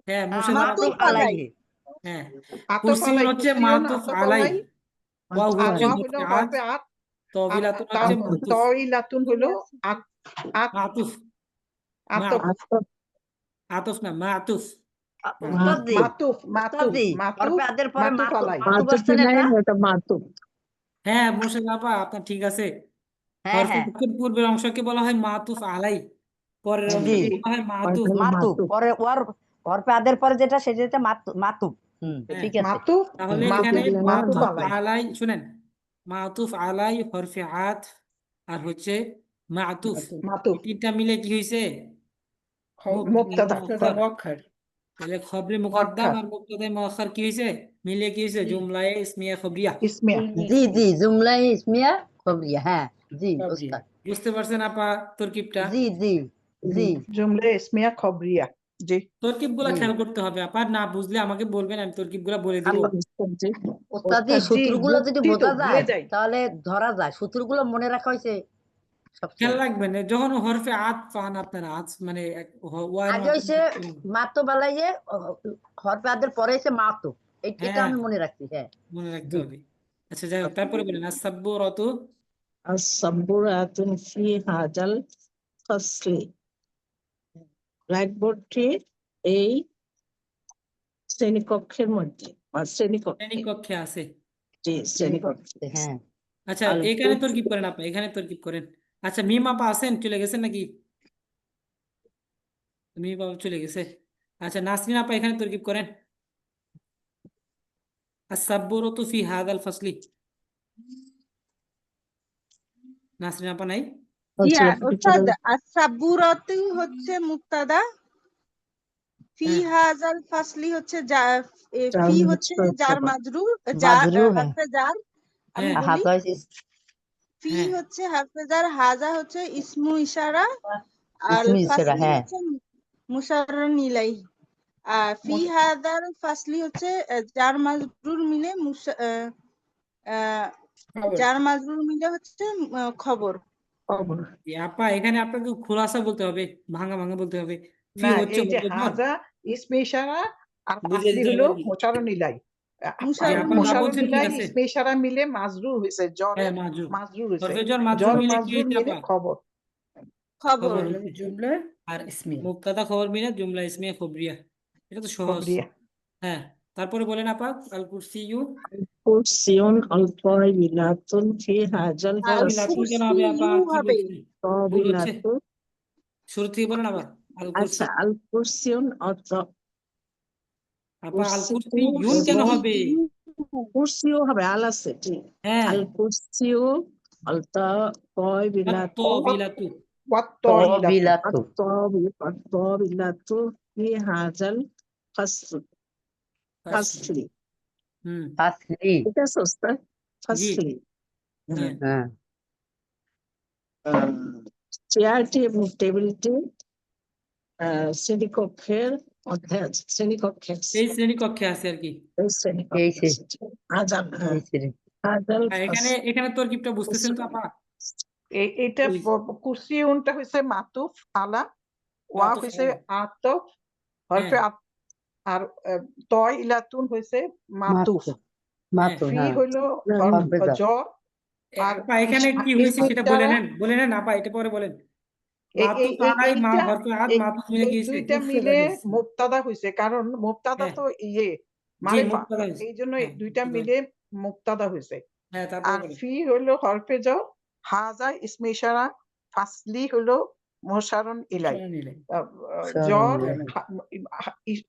হ্যাঁ, মোর্শেদ মাতুব আক্তার। আলাই। হ্যাঁ, আতফ কুরসিউন আলাই, হচ্ছে কুরসিউন মাতুফ আতফ আলাই, আলাই, ওয়াও আর হচ্ছে ওয়া হলো মুফতাদ, হরফে আত, তহবিলাতুন হচ্ছে মাতুফ। তাওইলাতুন হলো মাতুফ, আতফ, আতফ না মাতুফ। মাতুফ মাতুফ মাতুফ মাতুফ আলাই। এটা মাতুব। হ্যাঁ, মোর্শেদ আপা আপনার ঠিক আছে। হরফে আতফের পূর্বের অংশকে বলা হয় মাতুফ আলাই, পরের অংশকে বলা হয় মাতুফ। পরে ওর হরফে আদের পরে যেটা সেটা মাতুব। হ্যাঁ, ঠিক আছে। মাতুফ তাহলে মাতুফ এখানে মাতুফ মাতুফ আলাই। আলাই, শুনেন, মাতুফ আলাই, হরফে আতফ, আর হচ্ছে মাতুফ, মাতুফ এই তিনটা মিলে কি হয়েছে? মুবতাদা মুফতাদা মুআক্খার। তাহলে খবরে মুকদ্দাম মুআক্খার আর মুবতাদায়ে মুআক্খার কি হয়েছে? মিলে কি হয়েছে? জুমলায়ে ইসমিয়া খবরিয়া। ইসমিয়া। জি জি, জুমলা ইসমিয়া খবরিয়া। হ্যাঁ জি খবরিয়া। ওস্তাদ। বুঝতে পারছেন আপা তরকিবটা? জি জি জি জুমলা ইসমিয়া খবরিয়া। জি তরকিব গুলা জি খেয়াল করতে হবে আপা, না বুঝলে আমাকে বলবেন, আমি তরকিব গুলা বলে দিব। আল্লাহ জি ওস্তাদি ওস্তাদ জি সূত্রগুলো যদি বুঝছি তো বোঝা ভুলে যায় যাই। তাহলে ধরা যায়, সূত্রগুলো মনে রাখা হয়েছে খেয়াল সবচেয়ে। রাখবেন যখন হরফে আত পান আপনারা, আত মানে ওয়ার আগে হয়েছে মাধ্যমে। মাতো বেলায় হরফে আদের পরে হয়েছে মাতো, এটা হ্যাঁ আমি মনে রাখছি। হ্যাঁ মনে রাখতে জি হবে। আচ্ছা যাই হোক, তারপরে বলেন আস-সাব্বুরাতু। আস-সাব্বুরাতুন ফি হাজাল ফাসলি। ব্ল্যাকবোর্ডটি এই শ্রেণীকক্ষের মধ্যে বা শ্রেণীকক্ষে, শ্রেণীকক্ষে আছে। জি শ্রেণীকক্ষে। হ্যাঁ আচ্ছা আল এখানে তরকিব করেন আপা, এখানে তরকিব করেন। আচ্ছা মিম আপা আছেন, চলে গেছেন নাকি? মিম আপা চলে গেছে। আচ্ছা নাসরিন আপা এখানে তরকিব করেন। আস-সাব্বুরাতু ফি হাদাল ফাসলি। নাসরিন আপা নাই? ইয়া ফাসলি ওস্তাদ আস-সাব্বুরাতু হচ্ছে মুক্তাদা, ফি হ্যাঁ হাজাল ফাসলি হচ্ছে ফি হচ্ছে জার মাজরুর, মাজরুর। হ্যাঁ হারফে জার। আমি হ্যাঁ বলি হাত হয়েছে ফি হ্যাঁ হচ্ছে হারফে জার, হাজা হচ্ছে ইসমু ইশারা, আর ইসমে ইশারা। ফাসলি হ্যাঁ হচ্ছে মুশাররুন ইলাইহি। ফি হাজাল ফাসলি হচ্ছে জার মাজরুর মিলে খবর। জার মাজরুর মিলে হচ্ছে খবর। খবর। আপা এখানে আপনাকে খোলাসা বলতে হবে, ভাঙা ভাঙা বলতে হবে। ফি না হচ্ছে এই যে হরফে জ্বর। হাজা ইসমে ইশারা আর বুঝে ফাসলি দিতে হলো হবে আর কি। মোশাররুন ইলাই। জি মুশাররুন আপা যা ইলাইহি। মোশাররুন বলছেন ঠিক ইলাই আছে। ইসমে ইশারা মিলে মাজরুর হয়েছে, হ্যাঁ জ্বরের মাজরুর। মাজরুর হয়েছে, হরফে জ্বর মাজরুর জ্বর মিলে কি মাজরুর হয়েছে মিলে আপা? খবর। খবর। খবর হয়েছে। জুমলা আর ইসমিয়া। মুবতাদা খবর মিলে জুমলা ইসমিয়া খবরিয়া। এটা তো সহজ। খবরিয়া। হ্যাঁ তারপরে বলেন আপা আল কুরসিয়ু। কুরসিয়ুন আল-তাওবিলাতুন ফি হাজাল আর তাবিলাতুন ফাসলি। কেন হবে আপা? কুরসিয়ু কি হবে। বলছেন? ভুল হচ্ছে। তাবিলাতু। শুরু থেকে বলেন আবার। আল কুরসি। আচ্ছা আল কুরসিয়ুন আপা আল কুরসি কুরসিয়ু ইউন কেন এবং হবে? কুরসিও হবে, আল আছে ঠিক। হ্যাঁ আল কুরসিও আল-তাওবিলাতু তাবিলাতু। তবিলাতু। আত-তাবিলাতু ফি হাজাল ফাসলি। হুম ফাসলি। ঠিক আছে ওস্তাদ? জি ফাসলি। হ্যাঁ হ্যাঁ চেয়ারটি এবং টেবিলটি শ্রেণীকক্ষের মধ্যে আছে, শ্রেণীকক্ষে আছে। এই শ্রেণীকক্ষে আছে আর কি। এই এই শ্রেণীকক্ষে সে আছে। হাজাল, হ্যাঁ এই সে হাজাল এখানে এখানে তরকিবটা বুঝতেছেন তো আপা? এটা ওই কুরসিউনটা হয়েছে মাতুফ আলা, ওয়া মাতুফ হয়েছে আলা। আতফ, হ্যাঁ হরফে আর তয় ইলাতুন হয়েছে মাতুফ। মাতু। ফি হ্যাঁ হইলো হরফে জার। জ্বর। আর আপা এখানে কি হয়েছে সেটা বলে নেন আপা, এটা পরে বলেন। মাতুফ আলাই মা এইটা হরফে আদ মাতুফ মিলে কি হয়েছে? দুইটা মিলে মুবতাদা হয়েছে, কারণ মুবতাদা হ্যাঁ তো জি মারিফা, মুবতাদা হয়েছে। এই জন্য হ্যাঁ দুইটা মুবতাদা। মিলে মুবতাদা হয়েছে। হ্যাঁ তারপরে আর বলেন। ফি হইলো হরফে জ্বর, হাজা ইসমে ইশারা, ফাসলি হইলো মুশাররুন ইলাই। শোনা নিলে। জ্বর ইলাই।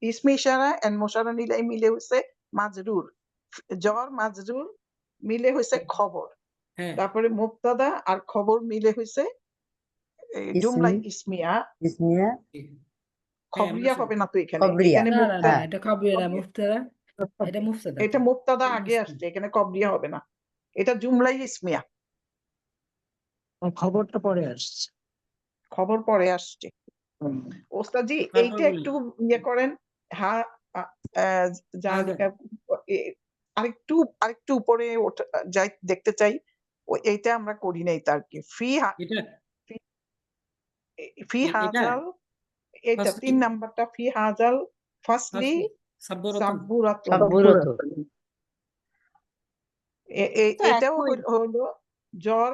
ইসমে ইশারা এন্ড মুশাররুন ইলাই মিলে হয়েছে মাজরুর, জ্বর মাজরুর মিলে হয়েছে খবর। হ্যাঁ তারপরে মুবতাদা আর খবর মিলে হয়েছে জুমলা ইসমিয়া। ইসমিয়া জি। হ্যাঁ খবরিয়া মাশাআল্লাহ। হবে না তো এখানে, খবরিয়া। এখানে না না না মুবতাদা, হ্যাঁ এটা খবরিয়া না, খবরিয়া। মুফতাদা। এটা মুফতাদা এটা তো। মুবতাদা আগে আসছে, এখানে খবরিয়া হবে না, এটা জুমলাই ইসমিয়া, খবরটা পরে আসছে। খবর পরে আসছে। হুম। ওস্তাদজি তারপর এইটা বলেন। একটু ইয়ে করেন। হ্যাঁ হাজা। আরেকটু আরেকটু উপরে যাই দেখতে চাই, এইটা আমরা করি নাই তার কি এটা ফি এটা হাজাল, এইটা ফাসলি 3 নাম্বারটা ফি হাজাল ফাসলি ফাসলি সাব্বরাতুন। সাব্বুরাতুন। সাব্বুরাতু। তো এটাও একই। হলো জ্বর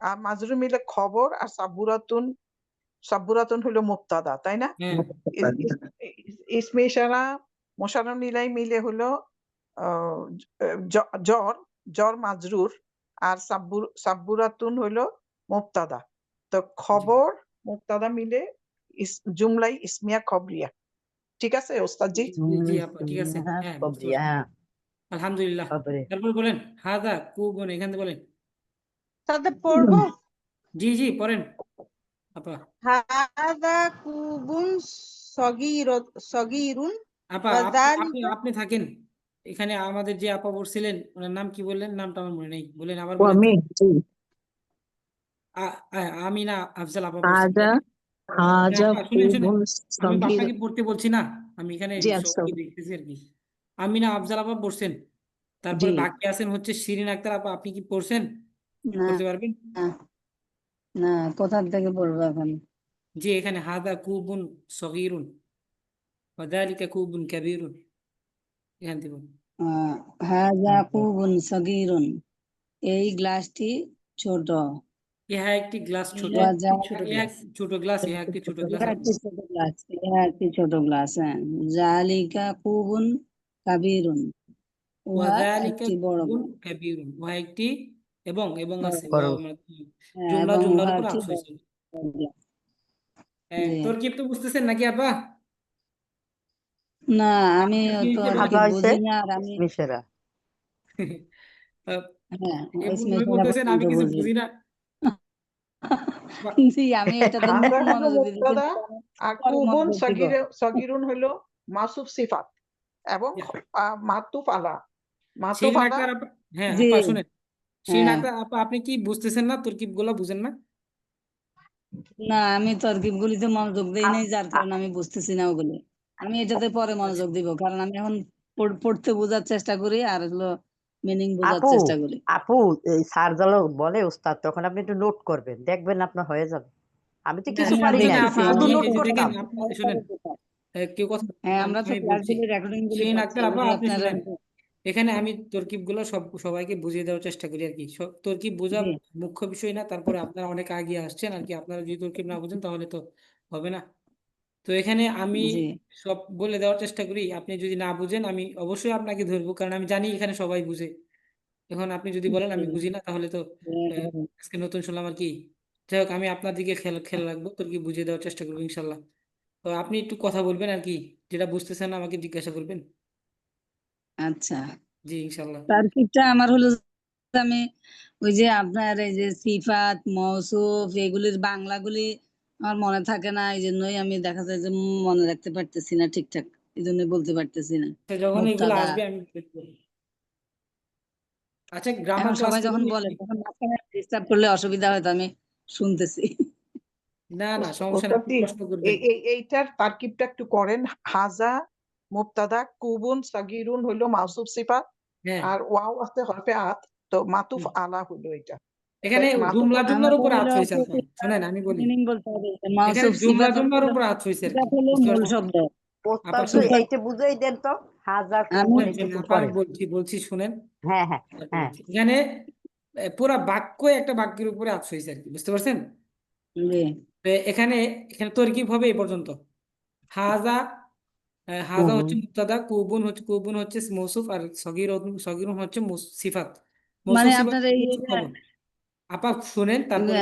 আর মাজরুর মিলে খবর, আর সাব্বুরাতুন, সাব্বুরাতুন হলো মুবতাদা, তাই না? হ্যাঁ ইসমে ইশারা মুশাররুন ইলাই মিলে হলো জ্বর, জ্বর মাজরুর, আর সাব্বুরাতুন হলো মুবতাদা। তো জি খবর মুবতাদা মিলে জুমলাই ইসমিয়া খবরিয়া। ঠিক আছে ওস্তাদজি? জি আপা ঠিক আছে। হ্যাঁ বুঝতে খবরিয়া। পারছি। হ্যাঁ আলহামদুলিল্লাহ। খবরে। তারপর বলেন হাজা কুবুন, এখানে বলেন। তাতে পড়বো জি জি পড়েন আপা। হাদা কুবুন সগীরুন আপা ওয়া আপনি আপনি যালিকা। আপনি থাকেন এখানে। আমাদের যে আপা পড়ছিলেন ওনার নাম কি বললেন? নামটা আমার মনে নেই, বলেন আবার ও বলেন তো। আমি জি আমিনা আফজাল আপা বলছেন, হাজা তাই না? হাজা আপা শুনেন শুনেন, কুবুন আমি সগীর। আপনাকে পড়তে বলছি না, আমি এখানে জি আচ্ছা সবাইকে দেখতেছি আর কি। আমিনা আফজাল আপা পড়ছেন, তারপরে জি বাকি আছেন হচ্ছে শিরিন আক্তার আপা, আপনি কি পড়ছেন? না পড়তে পারবেন? না কোথা থেকে পড়বো এখন? জি এখানে হাদা কুবুন সগীরুন ওয়াদালিকা কুবুন কাবীরুন, এখান থেকে বলুন। হাজা কুবুন সগীরুন, এই গ্লাসটি ছোট। ইহা একটি গ্লাস ছোট, ওয়াজা ইহা একটি ছোট গ্লাস, ইহা একটি ছোট গ্লাস। ইহা একটি ছোট গ্লাস, ইহা একটি ছোট গ্লাস, হ্যাঁ। জালিকা কুবুন কাবিরুন, উহা ওয়াদালিকা একটি বড় কুবুন গ্লাস। কাবীরুন, উহা একটি এবং বড় আছে গ্লাস। হ্যাঁ, জুমলা এবং জুমলার উহা উপর একটি আটশ হয়েছে। বড় গ্লাস। জি। তরকিব তো বুঝতেছেন নাকি আপা? না, আমি আপনি তো যে আর কি বলেন বুঝি না, আর আমি আহ, হ্যাঁ এমন ইসমে ভাবে সেরা বলতেছেন আমি পর্যন্ত কিছু বুঝি। বুঝি না। বা- জি, আমি এটাতে হাজা নতুন হলো মনোযোগী দিচ্ছি, মুবতাদা আর পরে কুবুন মনোযোগ দিব। সগিরুন হলো মাসুফ সিফাত এবং মাতুফ আলা। মাতুফ শিরিন আলা আক্তার আপা, হ্যাঁ জি, আপা শুনেন, শিরিন হ্যাঁ। আক্তার আপা আপনি কি বুঝতেছেন না, তরকিব গুলা বুঝেন না? না, আমি তরকিব গুলিতে মনোযোগ দেই নাই, যার কারণে আমি বুঝতেছি না ওগুলি। আমি এটাতে পরে আচ্ছা মনোযোগ দিব, কারণ আমি এখন পড়তে বোঝার চেষ্টা করি, আর হলো মিনিং বোঝার আপু চেষ্টা করি। আপু এই স্যার যখন বলে উস্তাদ, তখন আপনি একটু নোট করবেন, দেখবেন আপনার হয়ে যাবে। আমি তো কিছু হ্যাঁ, পারি শুনে নাই, দেখতেছি আপা শুধু আমি আমি নোট এই যে দেখেন করতাম। আপনি শুনেন, কেউ কথা হ্যাঁ, আমি আমরা তো আমি বলছি, ক্লাসগুলি রেকর্ডিং গুলি শিরিন পাচ্ছি, আক্তার আপা আমি আপনি আপনার শুনেন, এখানে আমি তরকিব গুলো সবাইকে বুঝিয়ে দেওয়ার চেষ্টা করি আর কি। তরকিব বোঝা জি মুখ্য বিষয় না, তারপরে আপনারা অনেক আগে আসছেন আর কি, আপনারা যদি তরকিব না বুঝেন তাহলে তো হবে না। তো এখানে আমি জি সব বলে দেওয়ার চেষ্টা করি, আপনি যদি না বুঝেন আমি অবশ্যই আপনাকে ধরবো, কারণ আমি জানি এখানে সবাই বুঝে। এখন আপনি যদি বলেন আমি বুঝি না, তাহলে তো আজকে নতুন শুনলাম আর কি। যাই হোক, আমি আপনার দিকে খেয়াল রাখবো, তরকিব বুঝিয়ে দেওয়ার চেষ্টা করবো ইনশাল্লাহ। তো আপনি একটু কথা বলবেন আর কি, যেটা বুঝতেছেন না আমাকে জিজ্ঞাসা করবেন। আচ্ছা। জি ইনশাল্লাহ। তারকিবটা আমার হলো যে আমি ওই যে আপনার এই যে সিফাত মওসুফ এগুলির বাংলাগুলি আমার মনে থাকে না, এই জন্যই আমি দেখা যায় যে মনে রাখতে পারতেছি না ঠিকঠাক, এই জন্য বলতে পারতেছি না। তো যখন এগুলো মুবতাদা, আসবে আমি বলবো। আচ্ছা গ্রামার এখন ক্লাস সবাই যখন করবেন বলে নাকি? তখন মাঝখানে ডিস্টার্ব করলে অসুবিধা হয়তো, আমি শুনতেছি। না না সমস্যা না, আপনি ওস্তাদি প্রশ্ন করবেন। এইটার তারকিবটা একটু করেন। হাজা মুবতাদা, কুবুন সগিরুন হলো মাসুফ সিফাত, হ্যাঁ আর ওয়াও আছে হরফে আত, তো মাতুফ আলা হলো এটা। এখানে মাতুফ জুমলা আলা জুমলার আমাদের উপর হাত হলো হয়েছে আপা, শোনেন আমি বলি, মিনিং বলতে হবে, এখানে মওসুফ জুমলা সিফাত জুমলার হলো, উপর হাত হয়েছে আর কি, সিফাত হলো বুঝতে মূল পারছেন? শব্দ। ওস্তাদ আপা তো শুনেন, সিফাত এইটা বুঝাই দেন তো, হাজার আমি কুবুন শুনেন এটা শুনেন একটু আপা আমি করেন। বলছি শুনেন, হ্যাঁ হ্যাঁ তারপর হ্যাঁ। বলছি। এখানে পুরা বাক্য একটা বাক্যের উপরে হাত হয়েছে আর কি, বুঝতে পারছেন? জি তো এখানে এখানে তরকিব হবে এই পর্যন্ত। হাজা, হাজা কুবুন হচ্ছে মুবতাদা, কুবুন হচ্ছে মৌসুফ, আর সগীরুন হচ্ছে সিফাত। মানে মৌসুফ সিফাত আপনার এই হচ্ছে খবর। আপা শুনেন তারপরে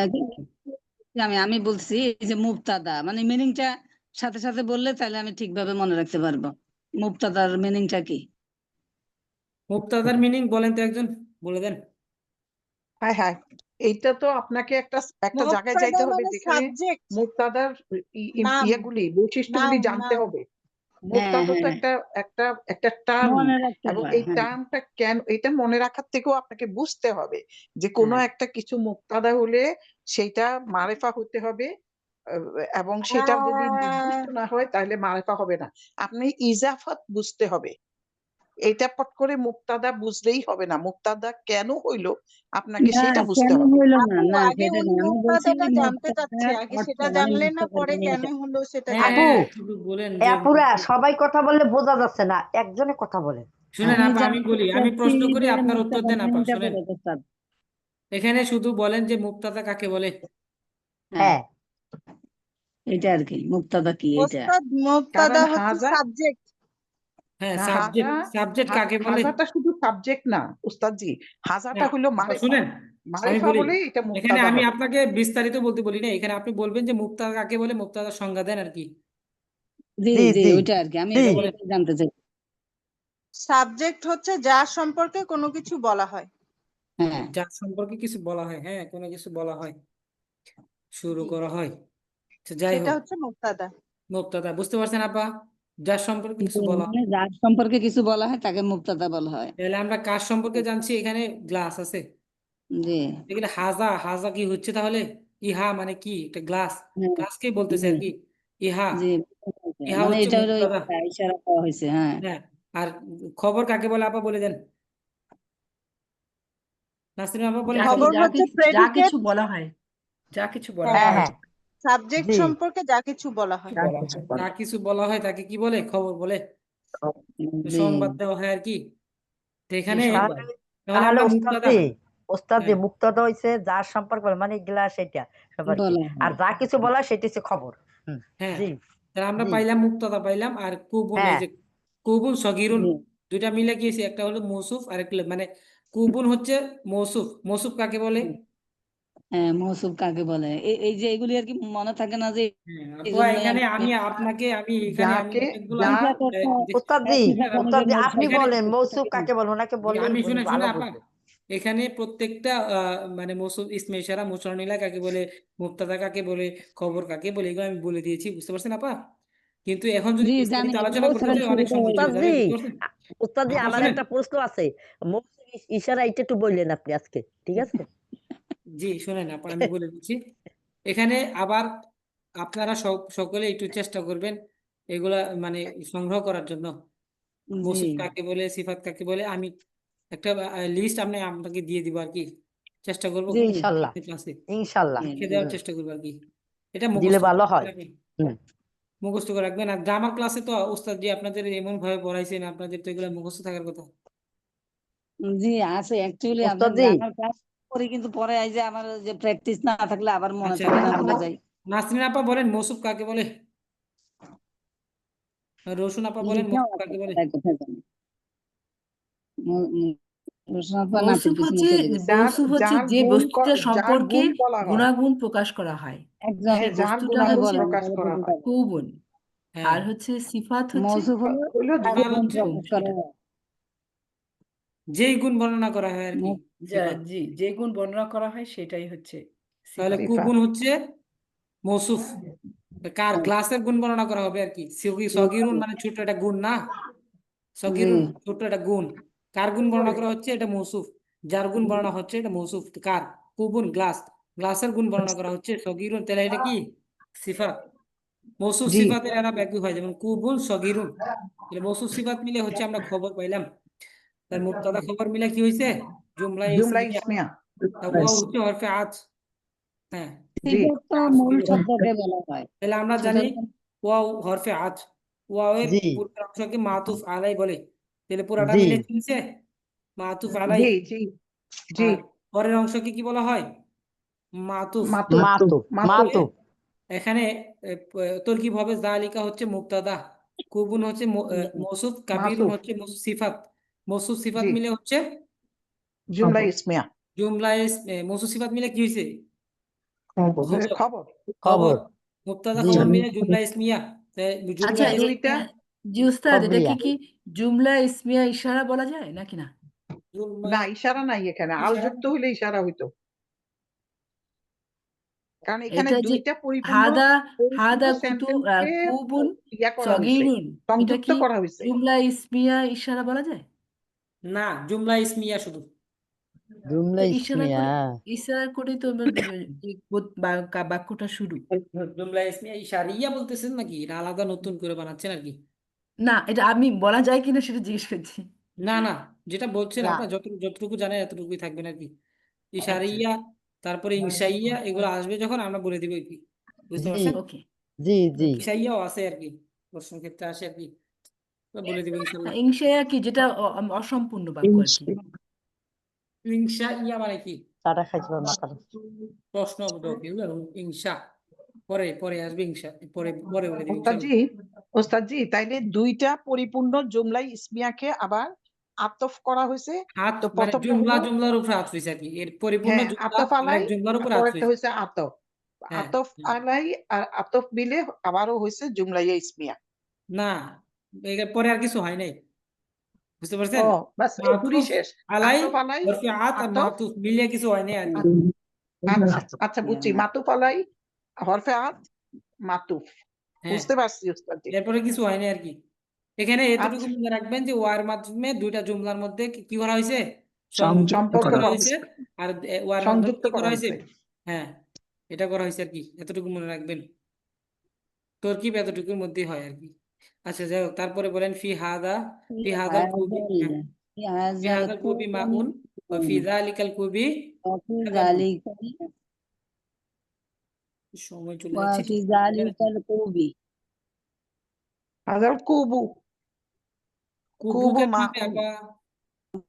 আমি বলছি এই যে মুবতাদা মানে মিনিংটা সাথে সাথে বললে তাহলে আমি ঠিকভাবে মনে রাখতে পারবো। মুবতাদার মিনিংটা কি? মুবতাদার মিনিং বলেন তো একজন, বলে দেন। হ্যাঁ হ্যাঁ, এইটা তো আপনাকে একটা জায়গায় মুবতাদা যাইতে হবে মানে যেখানে সাবজেক্ট, মুক্তাদার নাম, বৈশিষ্ট্যগুলি জানতে নাম। হবে। হ্যাঁ মুক্তাদা তো হ্যাঁ, একটা টার্ম, মনে রাখতে এবং হয়, এই হ্যাঁ টার্মটা কেন, এটা মনে রাখার থেকেও আপনাকে বুঝতে হবে যে কোনো হ্যাঁ। একটা কিছু মুক্তাদা হলে সেইটা মারেফা হতে হবে, এবং সেটা যদি নির্দিষ্ট না হয় তাহলে মারেফা হবে না। আপনি ইজাফাত বুঝতে হবে, এটা পট করে মুক্তাদা বুঝলেই হবে না, মুক্তাদা কেন হইলো আপনাকে না, সেটা বুঝতে কেন হবে। হইলো না, আপু না আগে সেটা উনি না, আমি বলছি মুবতাদাটা জানতে চাচ্ছে, মুবতাদার আগে অর্থ সেটা আমি জানলে না বুঝতে পরে পারিনি কেন এটা। হলো সেটা হ্যাঁ আপু জানবেন। হ্যাঁ শুধু বলেন যে আপুরা সবাই কথা বললে বোঝা যাচ্ছে না, একজনে কথা বলেন। শুনেন আমি আপা আমি জানতে বলি, আমি চাচ্ছি প্রশ্ন করি যে আপনার উত্তর মুবতাদার দেন আপা, মিনিংটা শুনেন। বলে ওস্তাদ। এখানে শুধু বলেন যে মুবতাদা কাকে বলে। হ্যাঁ, হ্যাঁ এটা আর কি মুবতাদা কি এটা। ওস্তাদ মুবতাদা কারণ হচ্ছে সাবজেক্ট। হ্যাঁ হাজা সাবজেক্ট কাকে বলে। হাজাটা শুধু সাবজেক্ট না উস্তাদজি, হাজাটা না হলো আপা মারেফা, শুনেন, আমি মারেফা বলি, হলে এটা এখানে মুক্তাদা আমি হবে। আপনাকে বিস্তারিত বলতে বলি না, এখানে আপনি বলবেন যে মুবতাদা কাকে বলে, মুবতাদার সংজ্ঞা দেন আর কি। জি জি জি, জি ওইটা আর কি, আমি জি। এটা এটা বলেন। এটাই জানতে চাই। সাবজেক্ট হচ্ছে যার সম্পর্কে কোনো কিছু বলা হয়। হ্যাঁ যার সম্পর্কে কিছু বলা হয়, হ্যাঁ কোনো কিছু বলা হয়, শুরু জি, করা হয়। আচ্ছা, যাই সেটা হোক, হচ্ছে মুবতাদা। মুবতাদা বুঝতে পারছেন আপা, যার সম্পর্কে কিছু জি, বলা হয়। মানে যার সম্পর্কে কিছু বলা হয় তাকে মুবতাদা বলা হয়। তাহলে আমরা কার সম্পর্কে জানছি, এখানে গ্লাস আছে, জি এখানে হাজা, হাজা কি হচ্ছে তাহলে? ইহা মানে কি? একটা গ্লাস, হ্যাঁ গ্লাসকে বলতেছে জি আর কি। ইহা, জি ইহা মানে হচ্ছে এটা হলো মুবতাদা। ইশারা করা হয়েছে হ্যাঁ হ্যাঁ, আর খবর কাকে বলে আপা বলে দেন, নাসরিন আপা বলেন যাকে খবর। খবর যা হচ্ছে কিছু যা প্রেডিকেট। কিছু বলা হয়, যা কিছু বলা হ্যাঁ হয়। হ্যাঁ সাবজেক্ট জি সম্পর্কে যা কিছু বলা হয়। কিছু বলা হয়, যা কিছু বলা হয় তাকে কি বলে? খবর বলে। জি সংবাদ দেওয়া হয় আর কি। তো জি এখানে সংবাদ। তাহলে তাহলে তাহলে আমরা ওস্তাদ মুবতাদা। জি, ওস্তাদ জি হ্যাঁ, মুক্তদা হইছে যার সম্পর্ক বলে, মানে গ্লাস এটা সবার কি, বলা আর হয় যা কিছু বলা সেটা হচ্ছে খবর। হ্যাঁ, জি তাহলে আমরা জি পাইলাম মুবতাদা পাইলাম, আর কুবুন, এই হ্যাঁ যে কুবুন সগীরুন, জি দুইটা মিলে গিয়েছে, একটা হলো মৌসুফ আর একটা মানে কুবুন হচ্ছে মৌসুফ। মৌসুফ কাকে বলে? হ্যাঁ মৌসুফ কাকে বলে এই যে এগুলি আর কি মনে থাকে না যে হ্যাঁ এই আপু, জন্যই এখানে আমি আমি আপনাকে আমি এখানে আমি যাকে অনেকগুলা যার সিফাত অর্থ ওস্তাদ জি, সিফাত মানে ওস্তাদ যে জি আপনি মৌসুফ এখানে বলেন মৌসুফ থাকে না কাকে বলে, ওনাকে জি, বললেই আমি উনি শুনে ভালো শুনে আপা, বুঝবে। এখানে প্রত্যেকটা মানে মৌসুফ ইসমে ইশারা, মুসরনিলা কাকে বলে, মুবতাদা কাকে বলে, খবর কাকে বলে, এগুলো আমি বলে দিয়েছি, বুঝতে পারছেন আপা? কিন্তু এখন যদি জি জানি বিস্তারিত আলোচনা করতে বলছিলেন যাই অনেক শুরুতে সময় চলে ওস্তাদ যাবে, জি, বুঝতে পারছেন? ওস্তাদ জি আপা আমার শুনেন, একটা প্রশ্ন আছে, মৌসুম ইশারা এটা একটু বললেন আপনি আজকে, ঠিক আছে? জি শুনেন আপা, আমি বলে দিচ্ছি। এখানে আবার আপনারা সকলে একটু চেষ্টা করবেন এগুলা মানে সংগ্রহ করার জন্য। জি মৌসুফ কাকে বলে, সিফাত কাকে বলে, আমি একটা লিস্ট আপনাকে দিয়ে দিব আর কি, চেষ্টা করবো জি ইনশাল্লাহ, ক্লাসে ইনশাল্লাহ জি লিখে দেওয়ার চেষ্টা করবো আর কি। এটা দিলে মুখস্থ ভালো হয়। রাখবেন, হুম। মুখস্থ করে রাখবেন। আর গ্রামার ক্লাসে তো ওস্তাদ জি আপনাদের এমন ভাবে পড়াইছেন, আপনাদের তো এগুলো মুখস্থ থাকার কথা। জি আছে অ্যাকচুয়ালি আপনার ওস্তাদ জি গ্রামার ক্লাস করি কিন্তু পরে এই যে আমার যে প্র্যাকটিস না থাকলে আবার মনে আচ্ছা, থাকে না ভুলে যাই নাসরিন আপা বলেন মৌসুফ কাকে বলে, রসুন আপা বলেন লিখাও মৌসুফ আছে কাকে বলে। কোথায় কোথায় জানি রোশনাফা নাতির মৌসুফ পিছনে হচ্ছে চলে গেছে যার মৌসুফ হচ্ছে যার যে গুণ বস্তুটা যার সম্পর্কে গুণ বলা হয়, গুণাগুণ প্রকাশ করা হয়। একজন সেই হ্যাঁ যার বস্তুটা তাকে গুণাগুণ হচ্ছে বলেন প্রকাশ তাহলে করা বুঝতে হয়। পারবে কৌবন, হ্যাঁ, আর হচ্ছে সিফাত হচ্ছে মৌসুফ হলো হইলো তাকে সিফাত গুণ। গুণ হচ্ছে গুণ, প্রকাশ করা সেটা হয় যেই গুণ বর্ণনা করা হয় আর কি, সিফাত। জি যে গুণ বর্ণনা করা হয় সেটাই হচ্ছে তাহলে সিফাত। সিফাত। কুগুণ হচ্ছে মৌসুফ, কার গ্লাসের গুণ বর্ণনা করা হবে আর কি। সগিরুন মানে ছোট একটা গুণ না, জি সগিরুন ছোট একটা গুণ, কার গুণ বর্ণনা করা হচ্ছে? এটা মৌসুফ। যার গুণ বর্ণনা হচ্ছে এটা মৌসুফ। কার? কুবুন, গ্লাস, গ্লাসের গুণ বর্ণনা করা হচ্ছে সগিরুন, তাহলে এটা কি? সিফাত। মৌসুফ জি সিফাতের এরা একই হয়, যেমন কুবুন সগিরুন, তাহলে মৌসুফ সিফাত মিলে হচ্ছে আমরা খবর পাইলাম। তার মুবতাদা খবর মিলে কি হয়েছে? জুমলা জুমলা ইসমিয়া। ইসমিয়া। তা ওয়াও হচ্ছে হরফে আজ। হ্যাঁ, জি সিফাত তো মূল শব্দকে বলা হয় তাহলে আমরা সেটা জানি ওয়াও হরফে আজ, ওয়াও এর জি পুরো অংশকে মাতুফ আলাই বলে, তাহলে পুরাটা জি মিলে চিনছে মাতুফ আলাই। জি জি জি আর পরের অংশকে কি বলা হয়? মাতুফ। মাতুব মাতুব মাতুব। মাতুব এখানে তরকিব হবে জালিকা হচ্ছে মুবতাদা, কুবুন হচ্ছে মৌসুফ, কাবিরুন মাসুফ। হচ্ছে মৌসুফ সিফাত। মৌসুফ সিফাত জি মিলে হচ্ছে জুমলা ইসমিয়া। জুমলায় মৌসুফ সিফাত মিলে কি হয়েছে? খবর। খবর। খবর, খবর। মুবতাদা জি খবর মিলে জুমলা ইসমিয়া। জুমলা আচ্ছা এই দুইটা জি উস্তাদ, খবরিয়া। এটাকে কি জুমলা ইসমিয়া ইশারা বলা যায় নাকি না? জুমলা না, ইশারা নাই এখানে, আল ইশারা। যুক্ত হইলে ইশারা হইতো, কারণ এখানে এটা যে দুইটা পরিপূর্ণ হাদা পরিপূর্ণ হাদা কুতু সেন্টেন্সকে কুবুন ইয়া করা হয়েছে, সগীরুন, এটা সংযুক্ত কি করা হয়েছে। জুমলা ইসমিয়া ইশারা বলা যায়? না, জুমলা ইসমিয়া শুধু। জুমলা তো ইসমিয়া। ইশারা করে তো এই বাক্যটা শুরু। জুমলা ইসমিয়া ইশারিয়া বলতেছেন নাকি, এটা আলাদা নতুন করে বানাচ্ছেন আর কি? না, এটা আমি বলা যায় কিনা সেটা জিজ্ঞেস করছি। না না, যেটা বলছেন না আপনার যতটুকু জানেন এতটুকুই থাকবেন আর কি। আচ্ছা ইশারিয়া, তারপরে ইনশাইয়া, এগুলো আসবে যখন আমরা বলে দিব আর কি, বুঝতে জি পারছেন? ওকে। জি জি ইনশাইয়াও আছে আর কি, প্রশ্ন ক্ষেত্রে আসে আর কি, তো বলে দিব ইনশাল্লাহ। ইনশায়া কি, যেটা অসম্পূর্ণ বাক্য আর কি। ইনশাইয়া মানে কি? চাটা খাইছি মাথা। প্রশ্নবোধক এগুলো, ইনশা পরে পরে আসবে, ইনশা পরে পরে বলে দিব ইনশাল্লাহ। ওস্তাদজি, ওস্তাদজি তাইলে দুইটা পরিপূর্ণ জুমলা ইসমিয়াকে আবার আতফ করা হয়েছে। হাত তো মানে প্রথমটা জুমলা হলো জুমলার উপরে হাত হয়েছে আর কি, এর পরিপূর্ণ হ্যাঁ জুমলা আতফ আলাই, আরেক জুমলার আর উপরে হাত পরেরটা হয়েছে। হয়েছে আতফ। হ্যাঁ, আতফ হ্যাঁ। আলাই আর আতফ মিলে আবারও হয়েছে জুমলাইয়া ইসমিয়া। না, এর পরে আর কিছু হয় নাই, বুঝতে পারছেন? ও বাস এটুকুই মাতুফ শেষ। আলাই, আতফ আলাই, হরফে আত আর আতফ। মাতুফ মিলিয়ে কিছু হয় নাই আর কি। আচ্ছা আচ্ছা বুঝছি, মাতুফ আলাই, হরফে আত, মাতুফ। হ্যাঁ, বুঝতে পারছি ওস্তাদজি। এরপরে কিছু হয় নাই আর কি। এখানে এতটুকু আচ্ছা মনে রাখবেন যে ওয়ার মাধ্যমে দুইটা জুমলার মধ্যে কি করা হয়েছে? সম্পর্ক করা হয়েছে আর ওয়ার মাধ্যমে সংযুক্ত কি করা করা হয়েছে? হয়েছে। হ্যাঁ, এটা করা হয়েছে আর কি, এতটুকু মনে রাখবেন। তরকিব এতটুকুর মধ্যেই হয় আর কি। আচ্ছা যাই হোক, তারপরে বলেন ফি হাদাল কুবি, হ্যাঁ, في ফি هذا হাদাল কুবি মাউন ওয়া ফি الكون যালিকাল কুবি وفي লাবানুন। ذلك সময় চলে যাচ্ছে وفي ذلك الكوب হাজার কুবু কুবু কুবু কেন মা হবে আপা?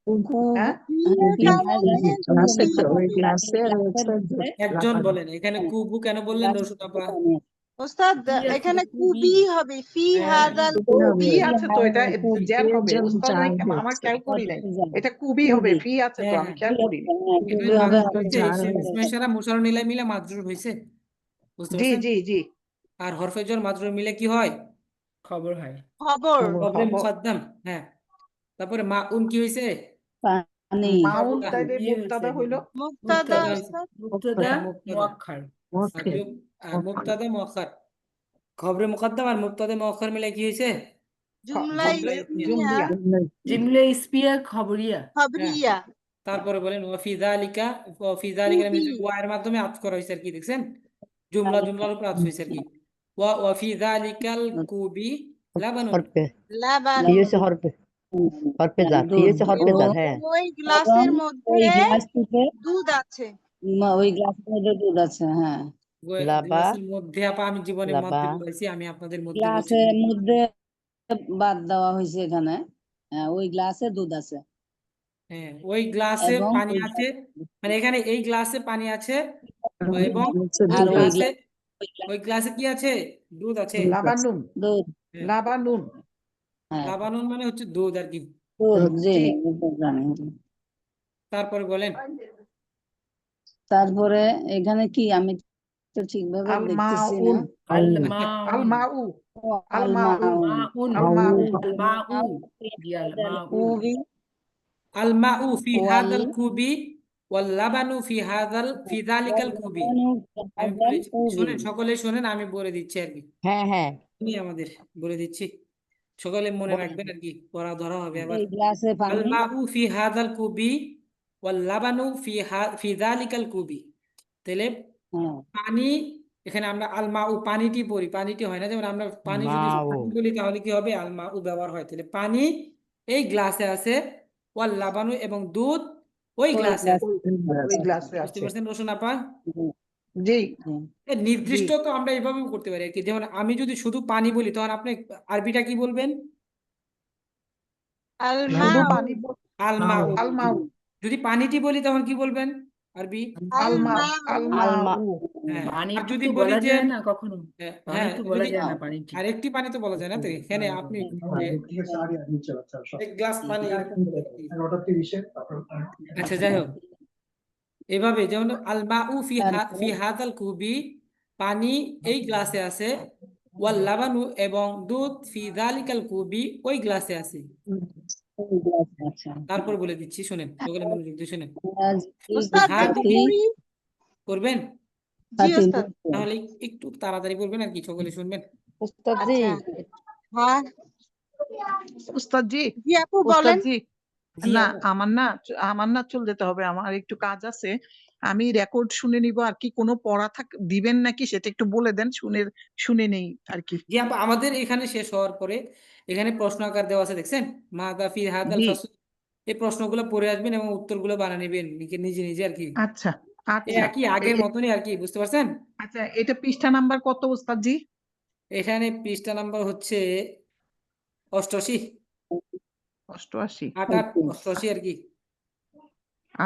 كوب হ্যাঁ في هذا ক্লাসে তো الكوب ওই ক্লাসে একজন বলেন এখানে কুবু কেন বললেন রশদ আপা? ওস্তাদ কি আছে এখানে কুবি? কুবি হবে ফি হ্যাঁ, হাদাল ফি কুবি আছে তো, এটা জের হবে একজন উস্তাদ, জার আমার হচ্ছে খেয়াল করি নাই, এটা কুবি হবে, কুবি ফি আছে তো, হ্যাঁ, আমি হ্যাঁ, খেয়াল করি নাই। এখানে কুবি হবে মাজরুর হয়েছে, জার ইসমে ইশারা মুশারর নিলাই মিলে মাজরুর হয়েছে, বুঝতে জি পারছেন? জি জি আর হরফে জর মাজরুর মিলে কি হয়? খবর হয়। খবর খবরে খবর। মুকদ্দম, হ্যাঁ। তারপরে মাউন কি হয়েছে? পানি মাউন মুবতাদা, তাইলে ইয়ে মুবতাদা হয়েছে, হইলো, মুক্তাদা মুবতাদা হয়েছে, ওস্তাদ মুবতাদা হ্যাঁ মুবতাদা। মুআক্খার। আর মুবতাদা মুআক্খার, খবরে মুকদ্দম আর মুবতাদা মুআক্খার মিলে কি হয়েছে? জুমলা জুমলা ইসমিয়া জুমলিয়া জিমলে ইসপিয়া খবরিয়া। হ্যাঁ, খবরিয়া তারপরে বলেন ওয়াফি যালিকা কুবি ওয়ার মাধ্যমে আতফ করা হয়েছে আর কি, দেখছেন? জুমলার উপর আতফ হয়েছে আর কি। ওয়াফি যালিকাল কুবি লাবানুন, হরফে লাবান ফি হচ্ছে হরফে জার, ফি হচ্ছে হরফে জার, হ্যাঁ। ওই এবং গ্লাসের মধ্যে ওই গ্লাস থেকে দুধ আছে ওই গ্লাসের মধ্যে দুধ আছে, হ্যাঁ। লাবা গ্লাসের মধ্যে আপা আমি জীবনে লাবা মধ্যে বলেছি, আমি আপনাদের মধ্যে বলছি। গ্লাসের মধ্যে বাদ দেওয়া হয়েছে এখানে, হ্যাঁ, ওই গ্লাসে দুধ আছে হ্যাঁ, ওই গ্লাসে এবং পানি ওই আছে, মানে এখানে এই গ্লাসে পানি আছে এবং আর ওই ওই গ্লাসে কি আছে? দুধ আছে। লাবানুন দুধ, হ্যাঁ, লাবানুন হ্যাঁ, লাবানুন মানে হচ্ছে দুধ আর কি। দুধ, জি, জি এটা জানি। তারপরে বলেন তারপরে এখানে কি, আমি তো ঠিকভাবে আল দেখতেছি না। মাউন আল আল মাউন মাউ আল আল মাউ মাউন আল মাউ মাউ ইয়াল মাউ কুবি আল মাউ ফি ওয়াল হাদাল কুবি ওয়াল লাবানু ফি যালিকাল কুবি। আমি বলেছি, কুবি, শুনেন সকলে শুনেন, আমি বলে দিচ্ছি আর কি, হ্যাঁ হ্যাঁ আমি আমাদের বলে দিচ্ছি, সকলে মনে বলেন। রাখবেন আর কি, পড়া ধরা হবে আবার। এই গ্লাসে আল পানি, মাউ ফি হাদাল কুবি ওয়াল লাবানু ফি যালিকাল কুবি। তাহলে হ্যাঁ, পানি, এখানে আমরা আল মাউ পানিটি পড়ি, পানিটি হয় না, যেমন আমরা পানি যদি মাও পানি বলি তাহলে কি হবে? আল মাউ ব্যবহার হয়। তাহলে পানি এই গ্লাসে আছে, ওয়াল লাবানু এবং দুধ ওই ওই গ্লাসে আছে, ওই গ্লাসে বুঝতে আছে, পারছেন রোশন আপা? জি এ জি নির্দিষ্ট তো আমরা এইভাবেও করতে পারি আর কি, যেমন আমি যদি শুধু পানি বলি তখন আপনি আরবিটা কি বলবেন? আল শুধু মাউ পানি আল মাউ। আল মাউ যদি পানিটি বলি তখন কি বলবেন আরবি? আল আল মাউ আলমা মাউ হ্যাঁ, আর পানিটি যদি তো বলি বলা যে যায় না কখনো, হ্যাঁ, পানি তো বলা যদি যায় না পানিটি। আরেকটি পানি তো বলা যায় না, তো এখানে আপনি এক গ্লাস পানি এরকম বলে আর কি। আচ্ছা যাই হোক, এভাবে যেমন আল মাউ ফি হাদাল কুবি, পানি এই গ্লাসে আছে, ওয়াল লাবানু এবং দুধ ফি যালিকাল কুবি ওই গ্লাসে আছে। ওই গ্লাসে আছে। তারপর বলে দিচ্ছি, শুনেন সকলে মনোযোগ দিয়ে শুনেন। ওস্তাদ হাদি পড়ি করবেন, জি ওস্তাদ তাহলে একটু তাড়াতাড়ি বলবেন আর কি, সকলে শুনবেন। উস্তাদ জি আচ্ছা হ্যাঁ উস্তাদ জি জি আপু উস্তাদ বলেন জি জি না আপু। আমার না চলে যেতে হবে, আমার একটু কাজ আছে, আমি রেকর্ড শুনে নিব আর কি, কোনো পড়া দিবেন নাকি সেটা একটু বলে দেন, শুনে নেই আর কি। জি আপু, আমাদের এখানে শেষ হওয়ার পরে এখানে প্রশ্ন আকার দেওয়া আছে, দেখছেন? মাযা ফি হাদাল জি ফাসল, এই প্রশ্নগুলো পড়ে আসবেন এবং উত্তরগুলো বানিয়ে নেবেন নিজে নিজে আর কি, আচ্ছা এই আচ্ছা একই আগের মতনই আর কি, বুঝতে পারছেন? আচ্ছা, এটা পৃষ্ঠা নাম্বার কত উস্তাদ জি? এখানে পৃষ্ঠা নাম্বার হচ্ছে 88, 88। 88 আর কি।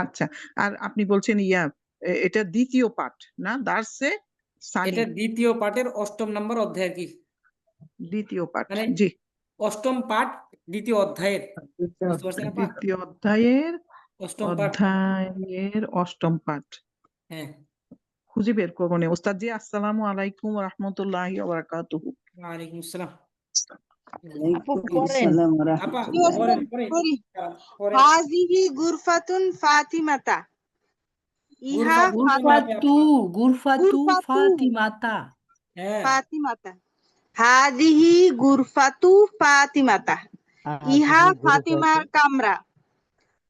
আচ্ছা, আর আপনি বলছেন এটা দ্বিতীয় পাঠ না, দার্সে সানি এটা দ্বিতীয় পাঠের 8ম নম্বর অধ্যায় আর কি, দ্বিতীয় পাঠ, মানে জি 8ম পাঠ দ্বিতীয় অধ্যায়ের, বুঝতে পারছেন আপা? দ্বিতীয় অধ্যায়ের 8ম পাঠ, অষ্টম পাঠ হ্যাঁ। খুঁজে বের করবো না উস্তাদ জি। আসসালামু আলাইকুম ওয়া রাহমাতুল্লাহি ওয়া বারাকাতুহু। ওয়ালাইকুম আসসালাম। আপু পড়েন। আপা জি ওস্তাদ পড়েন পড়ি পড়েন। হাযিহি গুরফাতুন ফাতিমাতা ইহা গুরফাতু গুরফাতু গুরফাতু ফাতিমাতা। হ্যাঁ, ফাতিমাতা হাযিহি গুরফাতু ফাতিমাতা ইহা হাদিহি গুরফাতু ফাতিমার কামরা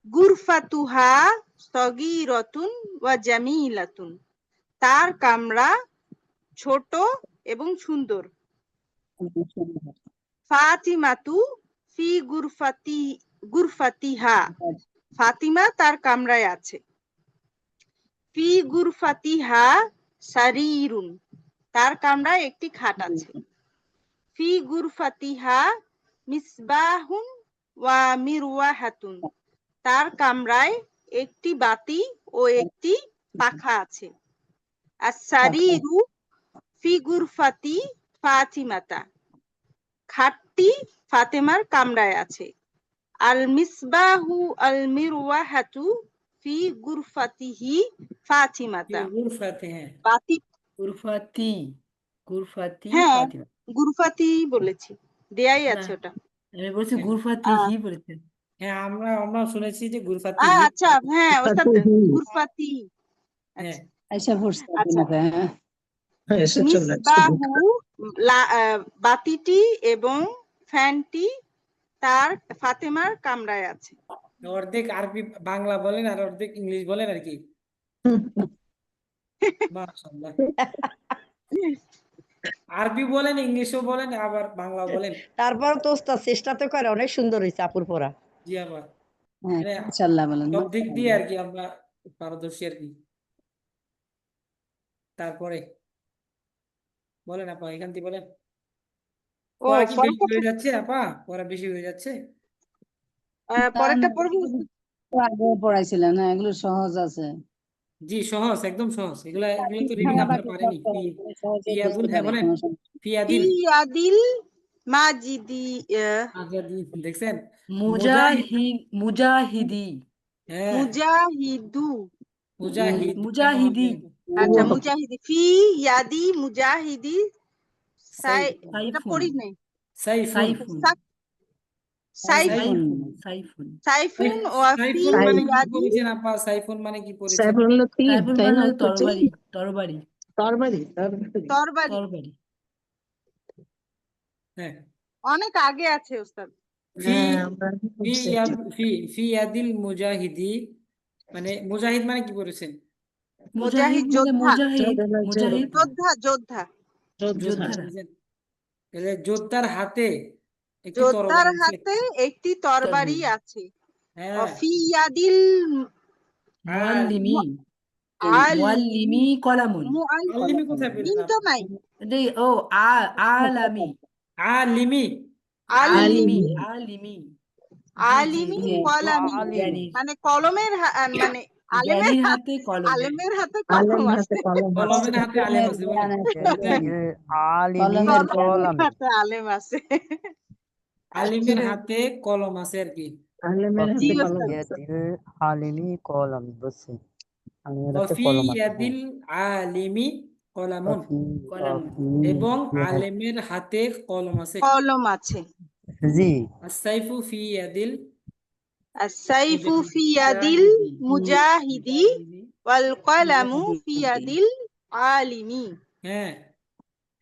গুরফাতুহা সগীরাতুন ওয়া জামিলাতুন, তার কামরা ছোট এবং সুন্দর। ফাতিমাতু ফি গুরফাতিহা, ফাতিমা তার কামরায় আছে। ফি গুরফাতিহা সারিরুন, তার কামরায় একটি খাট আছে। ফি গুরফাতিহা মিসবাহুন ওয়া মিরওয়াহাতুন, তার কামরায় একটি বাতি ও একটি পাখা আছে। as-সারিরু ফি গুরফাতি ফাতিমাতা, খাটটি ফাতেমার কামরায় আছে। আল মিসবাহু আল মিরওয়াহাতু ফি গুরফাতিহি ফাতিমাতা, গুরফাতে, হ্যাঁ বাতি, গুরফাতি, গুরফাতি হ্যাঁ ফাতিমা। গুরফাতি বলেছি, দেয়াই না, আছে ওটা। আমি বলছি গুরফাতি হি বলেছেন। হ্যাঁ আমরা শুনেছি যে গুরফাতি আচ্ছা, হ্যাঁ ওস্তাদ, গুরফাতি। হ্যাঁ আচ্ছা পড়ছে আচ্ছা, হ্যাঁ মিসবাহু বাতিটি এবং ফ্যানটি তার ফাতেমার কামরায় আছে। অর্ধেক আরবি বাংলা বলেন আর অর্ধেক ইংলিশ বলেন আর কি। মাশাআল্লাহ, আরবি বলেন, ইংলিশও বলেন, আবার বাংলাও বলেন। তারপর তো ওস্তাদ চেষ্টা তো করে, অনেক সুন্দর হয়েছে আপুর পড়া। জি আবার হ্যাঁ মানে মাশাআল্লাহ বলেন, সব দিক দিয়ে মাশাআল্লাহ। আর কি আমরা পারদর্শী আর কি। তারপরে বলেন আপা, এখান থেকে বলেন। ও পড়া কি বেশি পরেরটা হয়ে যাচ্ছে আপা? পড়া বেশি হয়ে যাচ্ছে? পরেরটা পড়বো। তো আগে পড়াইছিলেন, হ্যাঁ এগুলো সহজ আছে। জি সহজ, একদম সহজ। এগুলো তো রিডিং হ্যাঁ আপনারা বাকি সব পারেনি। সহজ, এগুলো সহজে ফিয়াদুল, বুঝতে হ্যাঁ পারি, বলেন। কোনো সমস্যা নেই। ফিয়াদিল, ফিয়াদিল মাজিদি আজাদি, দেখছেন? মুজাহিদি, হ্যাঁ মুজাহিদু, মুজাহিদ, মুজাহিদি, আচ্ছা মুজাহিদি, ফি ইয়াদি মুজাহিদি এটা সাইফুন, পড়ি নাই। সাইফুন, সাইফুন, সাইফুন, সাইফুন ওয়া ফি সাইফুন মানে কি ইয়াদি, পড়েছেন আপা? সাইফুন মানে কি পড়েছেন? সাইফুল হলো তীর, সাইফুন তাই মানে না? হলো তরবারি, তরবারি, তরবারি, তরবারি। তরবারি। হ্যাঁ অনেক আগে আছে ওস্তাদ। ফি হ্যাঁ আমরা ফিয়াদিল মুজাহিদি, মানে মুজাহিদ মানে কি পড়েছেন? মুজাহিদ মুজাহিদ মানে যোদ্ধা, মুজাহিদ যোদ্ধা যোদ্ধা, যোদ্ধা না, বুঝলেন? তাহলে যোদ্ধার হাতে একটি যোদ্ধার তরবারি আছে। হাতে একটি তরবারি আছে। হ্যাঁ ফি ইয়াদিল মুআল্লিমি, আল মুআল্লিমি কলামুন। আলিমি কোথায় পেলেন মিম তো নাই, ও আলামি, আলিমি, আলিমি, আলিমি, আলিমি, আলিমি কলামি, জ্ঞানীর, মানে কলমের মানে আলেমের জ্ঞানীর হাতে কলম। আলেমের হাতে আলেম কলম হাতে আছে, কলম আছে। কলমের হাতে আলেম আছে বলেন। কলমের কলমের হাতে আলেম আছে। আলিমের হাতে কলম আছে আর কি। আলেমের জি হাতে কলম ওস্তাদ। আছে। ওয়াফি ইয়াদিল আলিমি কলামুন, কলামুন, এবং আলেমের হাতে কলম আছে। কলম আছে। আস-সাইফু ফি ইয়াদিল as-সাইফু ফি ইয়াদিল মুজাহিদি ওয়াল কলামু ফি ইয়াদিল আলিমি। হ্যাঁ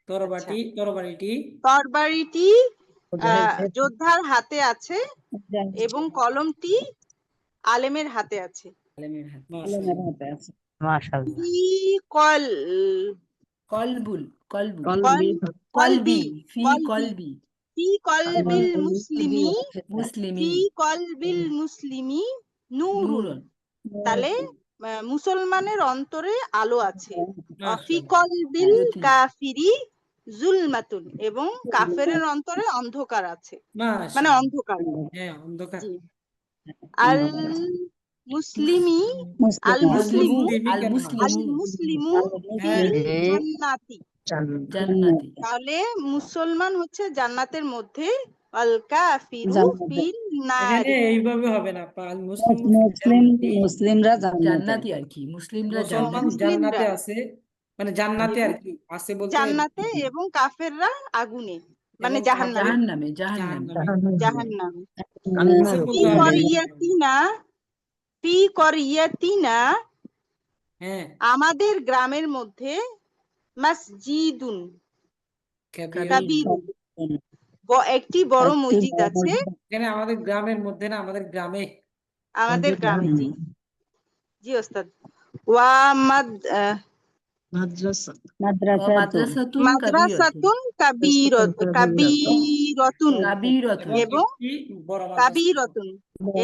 তরবারিটি তরবারিটি যোদ্ধার হাতে আছে এবং কলমটি আলেমের হাতে আছে। আলেমের হাতে। কলমের হাতে আছে। ফি কল কলবুল, কলবি, ফি কলবি, কলবি, ফি কলবিল মুসলিমি, মুসলিমি, ফি কলবিল মুসলিমি নূরুন, নূরুন, তাহলে মুসলমানের অন্তরে আলো আছে। মাশাআল্লাহ। ফি কলবিল কাফিরি জুলমাতুন, এবং কাফেরের অন্তরে অন্ধকার আছে, মানে মাশাআল্লাহ। অন্ধকার। হ্যাঁ অন্ধকার। জি। আল মুসলিমি, আল মুসলিমু, আল আল মুসলিমু, মুসলিমু হ্যাঁ ফিল জান্নাতি, জান্নাতি, তাহলে মুসলমান হচ্ছে জান্নাতের মধ্যে, আল কাফিরু ফিল এখানে নারি, এইভাবে হবে না আপা। আল মুসলিম মুসলিমরা জান্নাতে। জান্নাতি আর কি, মুসলিমরা মুসলমান জান্নাতি, জান্নাতে আছে, মানে জান্নাতে আর কি আছে বলতে জান্নাতে, এবং কাফেররা আগুনে, মানে এবং জাহান্নামে, জাহান্নামে, জাহান্নামে। আছে ফি বলতে হবে। করিয়াতিনা, ফি করিয়াতিনা, হ্যাঁ আমাদের গ্রামের মধ্যে, মসজিদুন কাবীরুন, একটি বড় মসজিদ আছে। এখানে আমাদের গ্রামের মধ্যে না, আমাদের গ্রামে। আমাদের গ্রামে, জি জি ওস্তাদ। ওয়া মাদ মাদ্রাসা মাদ্রাসাতুন কাবীরাতুন মাদ্রাসাতুন কাবীরাতুন কাবীরাতুন এবং একটি বড় মাদ্রাসা কাবীরাতুন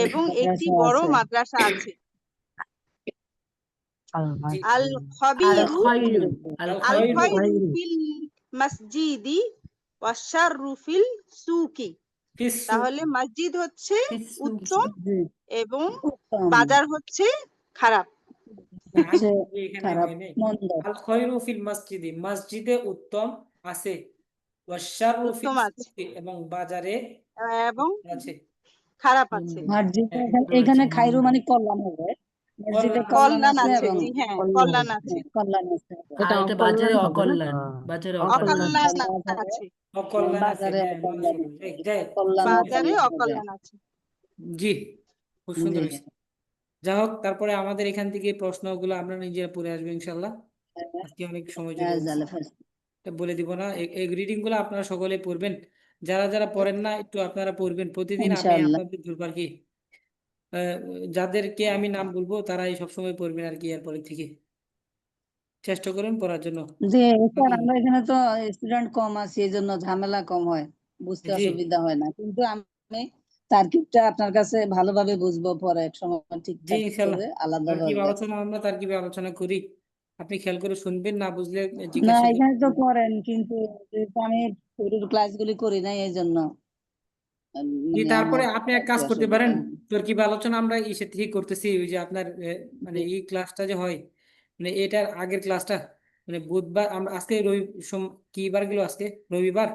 এবং একটি বড় মাদ্রাসা আছে। জি আল আল খবীরু খায়রু আল আল খায়রু খয়রু ফিল মসজিদি ওয়াশাররু ফিল সুকি। ফিসু তাহলে মসজিদ হচ্ছে ফিসসুকি উত্তম এবং উত্তম বাজার হচ্ছে খারাপ। হচ্ছে এখানে খারাপ হয় নাই। মন্দ আল খয়রু ফিল মসজিদে, মসজিদে উত্তম আছে, ওয়াশাররু ফিল উত্তম আছে সুকি এবং বাজারে এবং আছে। খারাপ আছে। মসজিদে হ্যাঁ, এখানে আছে। খাইরু মানে কল্যাণ হবে, মসজিদে কল্যাণ কল্যাণ কল্যাণ আছে আছে, এবং জি হ্যাঁ কল্যাণ আছে, কল্যাণ আছে। আর এটা বাজারে অকল্যাণ, বাজারে অকল্যাণ অকল্যাণ বাজারে আছে, অকল্যাণ আছে, বাজারে হ্যাঁ, অকল্যাণ মাশাআল্লাহ। আছে, যাই কল্যাণ বাজারে অকল্যাণ হবে। অকল্যাণ আছে। জি, খুব সুন্দর জি হয়েছে। যাই হোক, তারপরে আমাদের এখান থেকে প্রশ্নগুলো আমরা নিজেরা পড়ে আসবো ইনশাল্লাহ। আজকে অনেক সময় চলে গেছে, এটা বলে দিব না। এই রিডিং গুলো আপনারা সকলে পড়বেন, যারা যারা পড়েন না একটু আপনারা পড়বেন প্রতিদিন। আমি ইনশাআল্লাহ আপনাদের ধরবো আর কি, যাদেরকে আমি নাম বলবো তারাই সবসময় পড়বেন আর কি। এরপরে থেকে চেষ্টা করুন পড়ার জন্য। জি স্যার, আমরা এখানে তো স্টুডেন্ট কম আছি, এই জন্য ঝামেলা কম হয়, বুঝতে জি অসুবিধা হয় না, কিন্তু আমি তার্কিবটা আপনার কাছে ভালোভাবে বুঝবো পরে এক সময় জি ঠিকঠাক ইনশাল্লাহ, করে তারকিব আলাদাভাবে। আলোচনা আমরা তারকিবে আলোচনা করি, আপনি খেয়াল করে শুনবেন, না বুঝলে না জিজ্ঞাসা এখানে তো করবেন। করেন, কিন্তু যেহেতু আমি শুরুর ক্লাসগুলি করি নাই এই জন্য জি, মানে তারপরে আমার আপনি এক একটু কাজ করতে অসুবিধা পারেন, হয়। তরকিব আলোচনা আমরা ইসে থেকে করতেছি, ওই যে আপনার মানে জি এই ক্লাসটা যে হয়, মানে এটার আগের ক্লাসটা, মানে বুধবার আমরা আজকে কি বার গেল আজকে? রবিবার।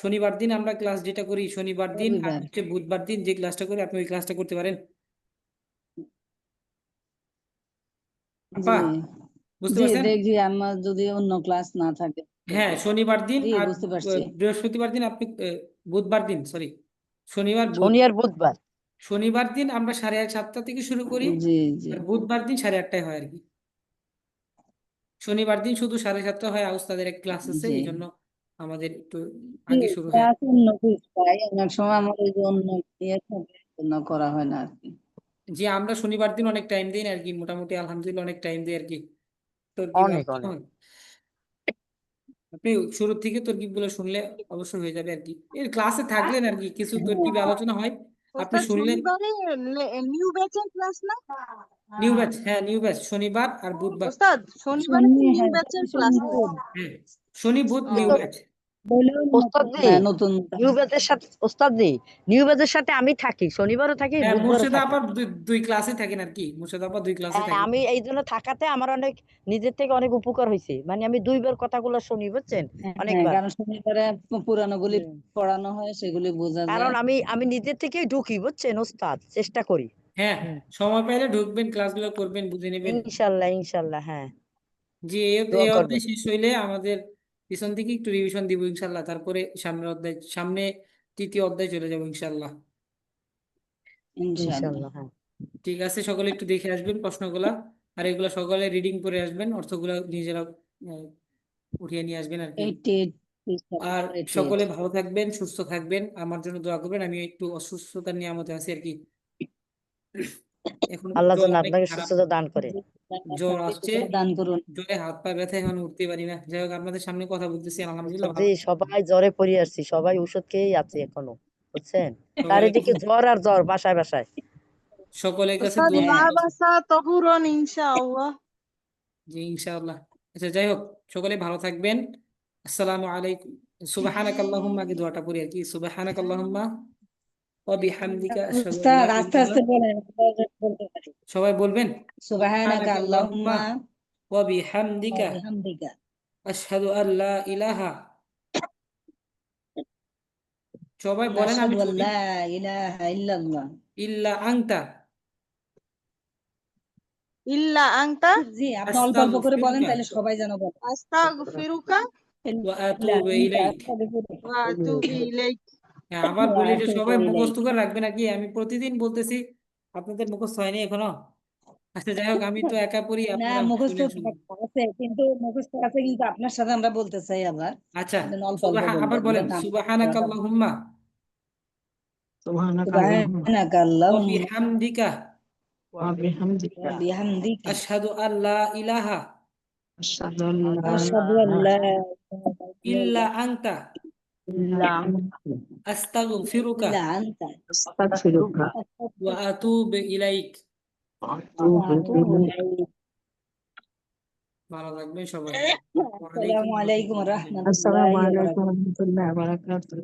শনিবার দিন আমরা ক্লাস যেটা করি, শনিবার দিন আর রবিবার। হচ্ছে বুধবার দিন যে ক্লাসটা করি, আপনি ওই ক্লাসটা করতে পারেন। জি আপা, বুঝতে জি পারছেন? দেখি আমার যদি অন্য ক্লাস না থাকে। হ্যাঁ, শনিবার দিন জি আর বুঝতে পারছি। বৃহস্পতিবার দিন আপনি, বুধবার দিন, সরি, শনি আর বুধবার। শনিবার দিন আমরা 7:30 থেকে শুরু করি, জি জি আর বুধবার দিন 8:30 হয় আর কি। শনিবার দিন শুধু 7:30 হয়, উস্তাদের এক ক্লাস আছে, জি এই জন্য আমাদের একটু জি আগে শুরু হয়। ক্লাস অন্য কিছু পাই, অনেক সময় আমার ওই যে অন্য ইয়ে থাকে, জন্য করা হয় না আর কি। যে আমরা শনিবার দিন অনেক টাইম দিই আর কি, মোটামুটি আলহামদুলিল্লাহ অনেক টাইম দিই আর কি। অনেক অনেক। আপনি শুরু থেকে তরকিব গুলো শুনলে অবশ্যই হয়ে যাবে আর কি। এর ক্লাসে থাকলেন আর কি, কিছু তরকিবে আলোচনা হয়, আপনি ওস্তাদ শুনলেন। শনিবারে নিউ ব্যাচের ক্লাস না? নিউ ব্যাচ, হ্যাঁ নিউ ব্যাচ, শনিবার আর বুধবার। ওস্তাদ শনিবারে শনি তো নিউ হ্যাঁ ব্যাচের ক্লাস শনি না? বুধ হ্যাঁ, শনি বুধ ও নিউ ব্যাচ। বললেও ওস্তাদ জি, হ্যাঁ নতুন নিউ ব্যাচের সাথে ওস্তাদ জি, নিউ ব্যাচের সাথে আমি থাকি, শনিবারও থাকি, হ্যাঁ, বুধবারও মুর্শিদা থাকি। আপার দুই ক্লাসে থাকেন আর কি, মুর্শিদা আপা 2 ক্লাসে হ্যাঁ, থাকেন। আমি এই জন্য থাকাতে আমার অনেক নিজের থেকে অনেক উপকার হয়েছে, মানে আমি 2 বার কথাগুলো শুনি, বুঝছেন, হ্যাঁ অনেকবার। কারণ শনিবারে পুরানো গুলি হুম। পড়ানো হয়, সেগুলি বোঝা কারণ যায়। আমি নিজের থেকেই ঢুকি, বুঝছেন ওস্তাদ, চেষ্টা করি। হ্যাঁ, সময় পাইলে ঢুকবেন, ক্লাসগুলো করবেন, বুঝে নেবেন। ইনশাল্লাহ ইনশাল্লাহ, হ্যাঁ, জি, দোয়া এই অধ্যায় করবেন। শেষ হইলে আমাদের পিছন থেকে একটু রিভিশন দিব ইনশাল্লাহ, তারপরে সামনে 3য় অধ্যায় চলে যাবো ইনশাল্লাহ। ইনশাআল্লাহ। ইনশাল্লাহ, হ্যাঁ। ঠিক আছে, সকলে একটু দেখে আসবেন প্রশ্নগুলা, আর এগুলা সকলে রিডিং করে আসবেন, অর্থগুলা নিজেরা আহ, উঠিয়ে নিয়ে আসবেন আর কি। 88 আর 88 সকলে ভালো থাকবেন, সুস্থ থাকবেন, আমার জন্য দোয়া করবেন। আমি একটু অসুস্থতার নিয়ামতে আছি আর কি, এখন আল্লাহ জ্বর যেন অনেক আপনাকে খারাপ, সুস্থতা দান করে। জ্বর আসছে, দান করুন। জ্বরে হাত পা ব্যথা, এখন উঠতে পারি না। যাই হোক, আপনাদের সামনে কথা বলতেছি, আলহামদুলিল্লাহ জি, ভালো। সবাই জ্বরে পড়ে আসছি, সবাই ওষুধ খেয়েই আছে এখনো, বুঝছেন, সকলের চারিদিকে কাছে জ্বর আর জ্বর, বাসায় বাসায়। সকলের কাছে ওস্তাদ দোয়া মা হ্যাঁ করতেছি। বাসা তহুরন ইনশাআল্লাহ। জি ইনশাআল্লাহ। আচ্ছা, যাই হোক, সকলে ভালো থাকবেন। আসসালামু আলাইকুম। সুবহানাকাল্লাহুম্মা, কি দোয়াটা পড়ি আর কি, সুবহানাকাল্লাহুম্মা ওয়া বিহামদিকা আশহাদু আল্লা উস্তাদ আস্তে ইলাহা। আস্তে বলেন, বলতে পারি। সবাই বলবেন, সুবহানাকা সুবহানাকাল্লাহুম্মা আল্লাহুম্মা ওয়া ওয়া বিহামদিকা বিহামদিকা আশহাদু আল্লা ইলাহা। সবাই বলেন, আমি নাশহাদু ছবি, আল্লা ইলাহা ইল্লাল্লাহ। ইল্লা আনতা ইল্লা আনতা জি আপনি অল্প অল্প করে বলেন, আস্তাগফিরুকা তাহলে সবাই যেন বলে। আস্তাগফিরুকা ওয়া ইল্লা আতুবু আনতা ইলাইক। আস্তাগফিরুকা ওয়া আতুবু ইলাইক। হ্যাঁ, আবার ওয়া বলি যে আতুবু সবাই ইলাইক। মুখস্থ করে রাখবেন আর কি, আমি প্রতিদিন বলতেছি, আপনাদের মুখস্থ হয়নি এখনো। আচ্ছা, যাই হোক, আমি তো একা পড়ি, না আপনারা মুখস্থ শুনেন শুনুন। আছে, কিন্তু মুখস্থ আছে, কিন্তু আপনার সাথে আমরা বলতে চাই আবার, আচ্ছা, অল্প অল্প আবার বলবেন, বলেন, যাতে আমরা সুবহানাকাল্লাহুম্মা সুবহানাকা আল্লাহুম্মা ওয়াবিহামদিকা وبحمدك ওয়া বিহামদিকা আশহাদু আল্লা ইলাহা أشهد أن لا আশহাদু আল্লা ইল্লা আনতা إلا أنت আস্তাগফিরুকা ইল্লা আনতা أستغفرك ওয়া আতুবু ইলাইক। وأتوب আতুবু إليك ইলাইক। ভালো থাকবেন সবাই। আসসালামু আলাইকুম ওয়া السلام রাহমাতুল্লাহি ওয়া عليكم বারাকাতুহু। ورحمة الله وبركاته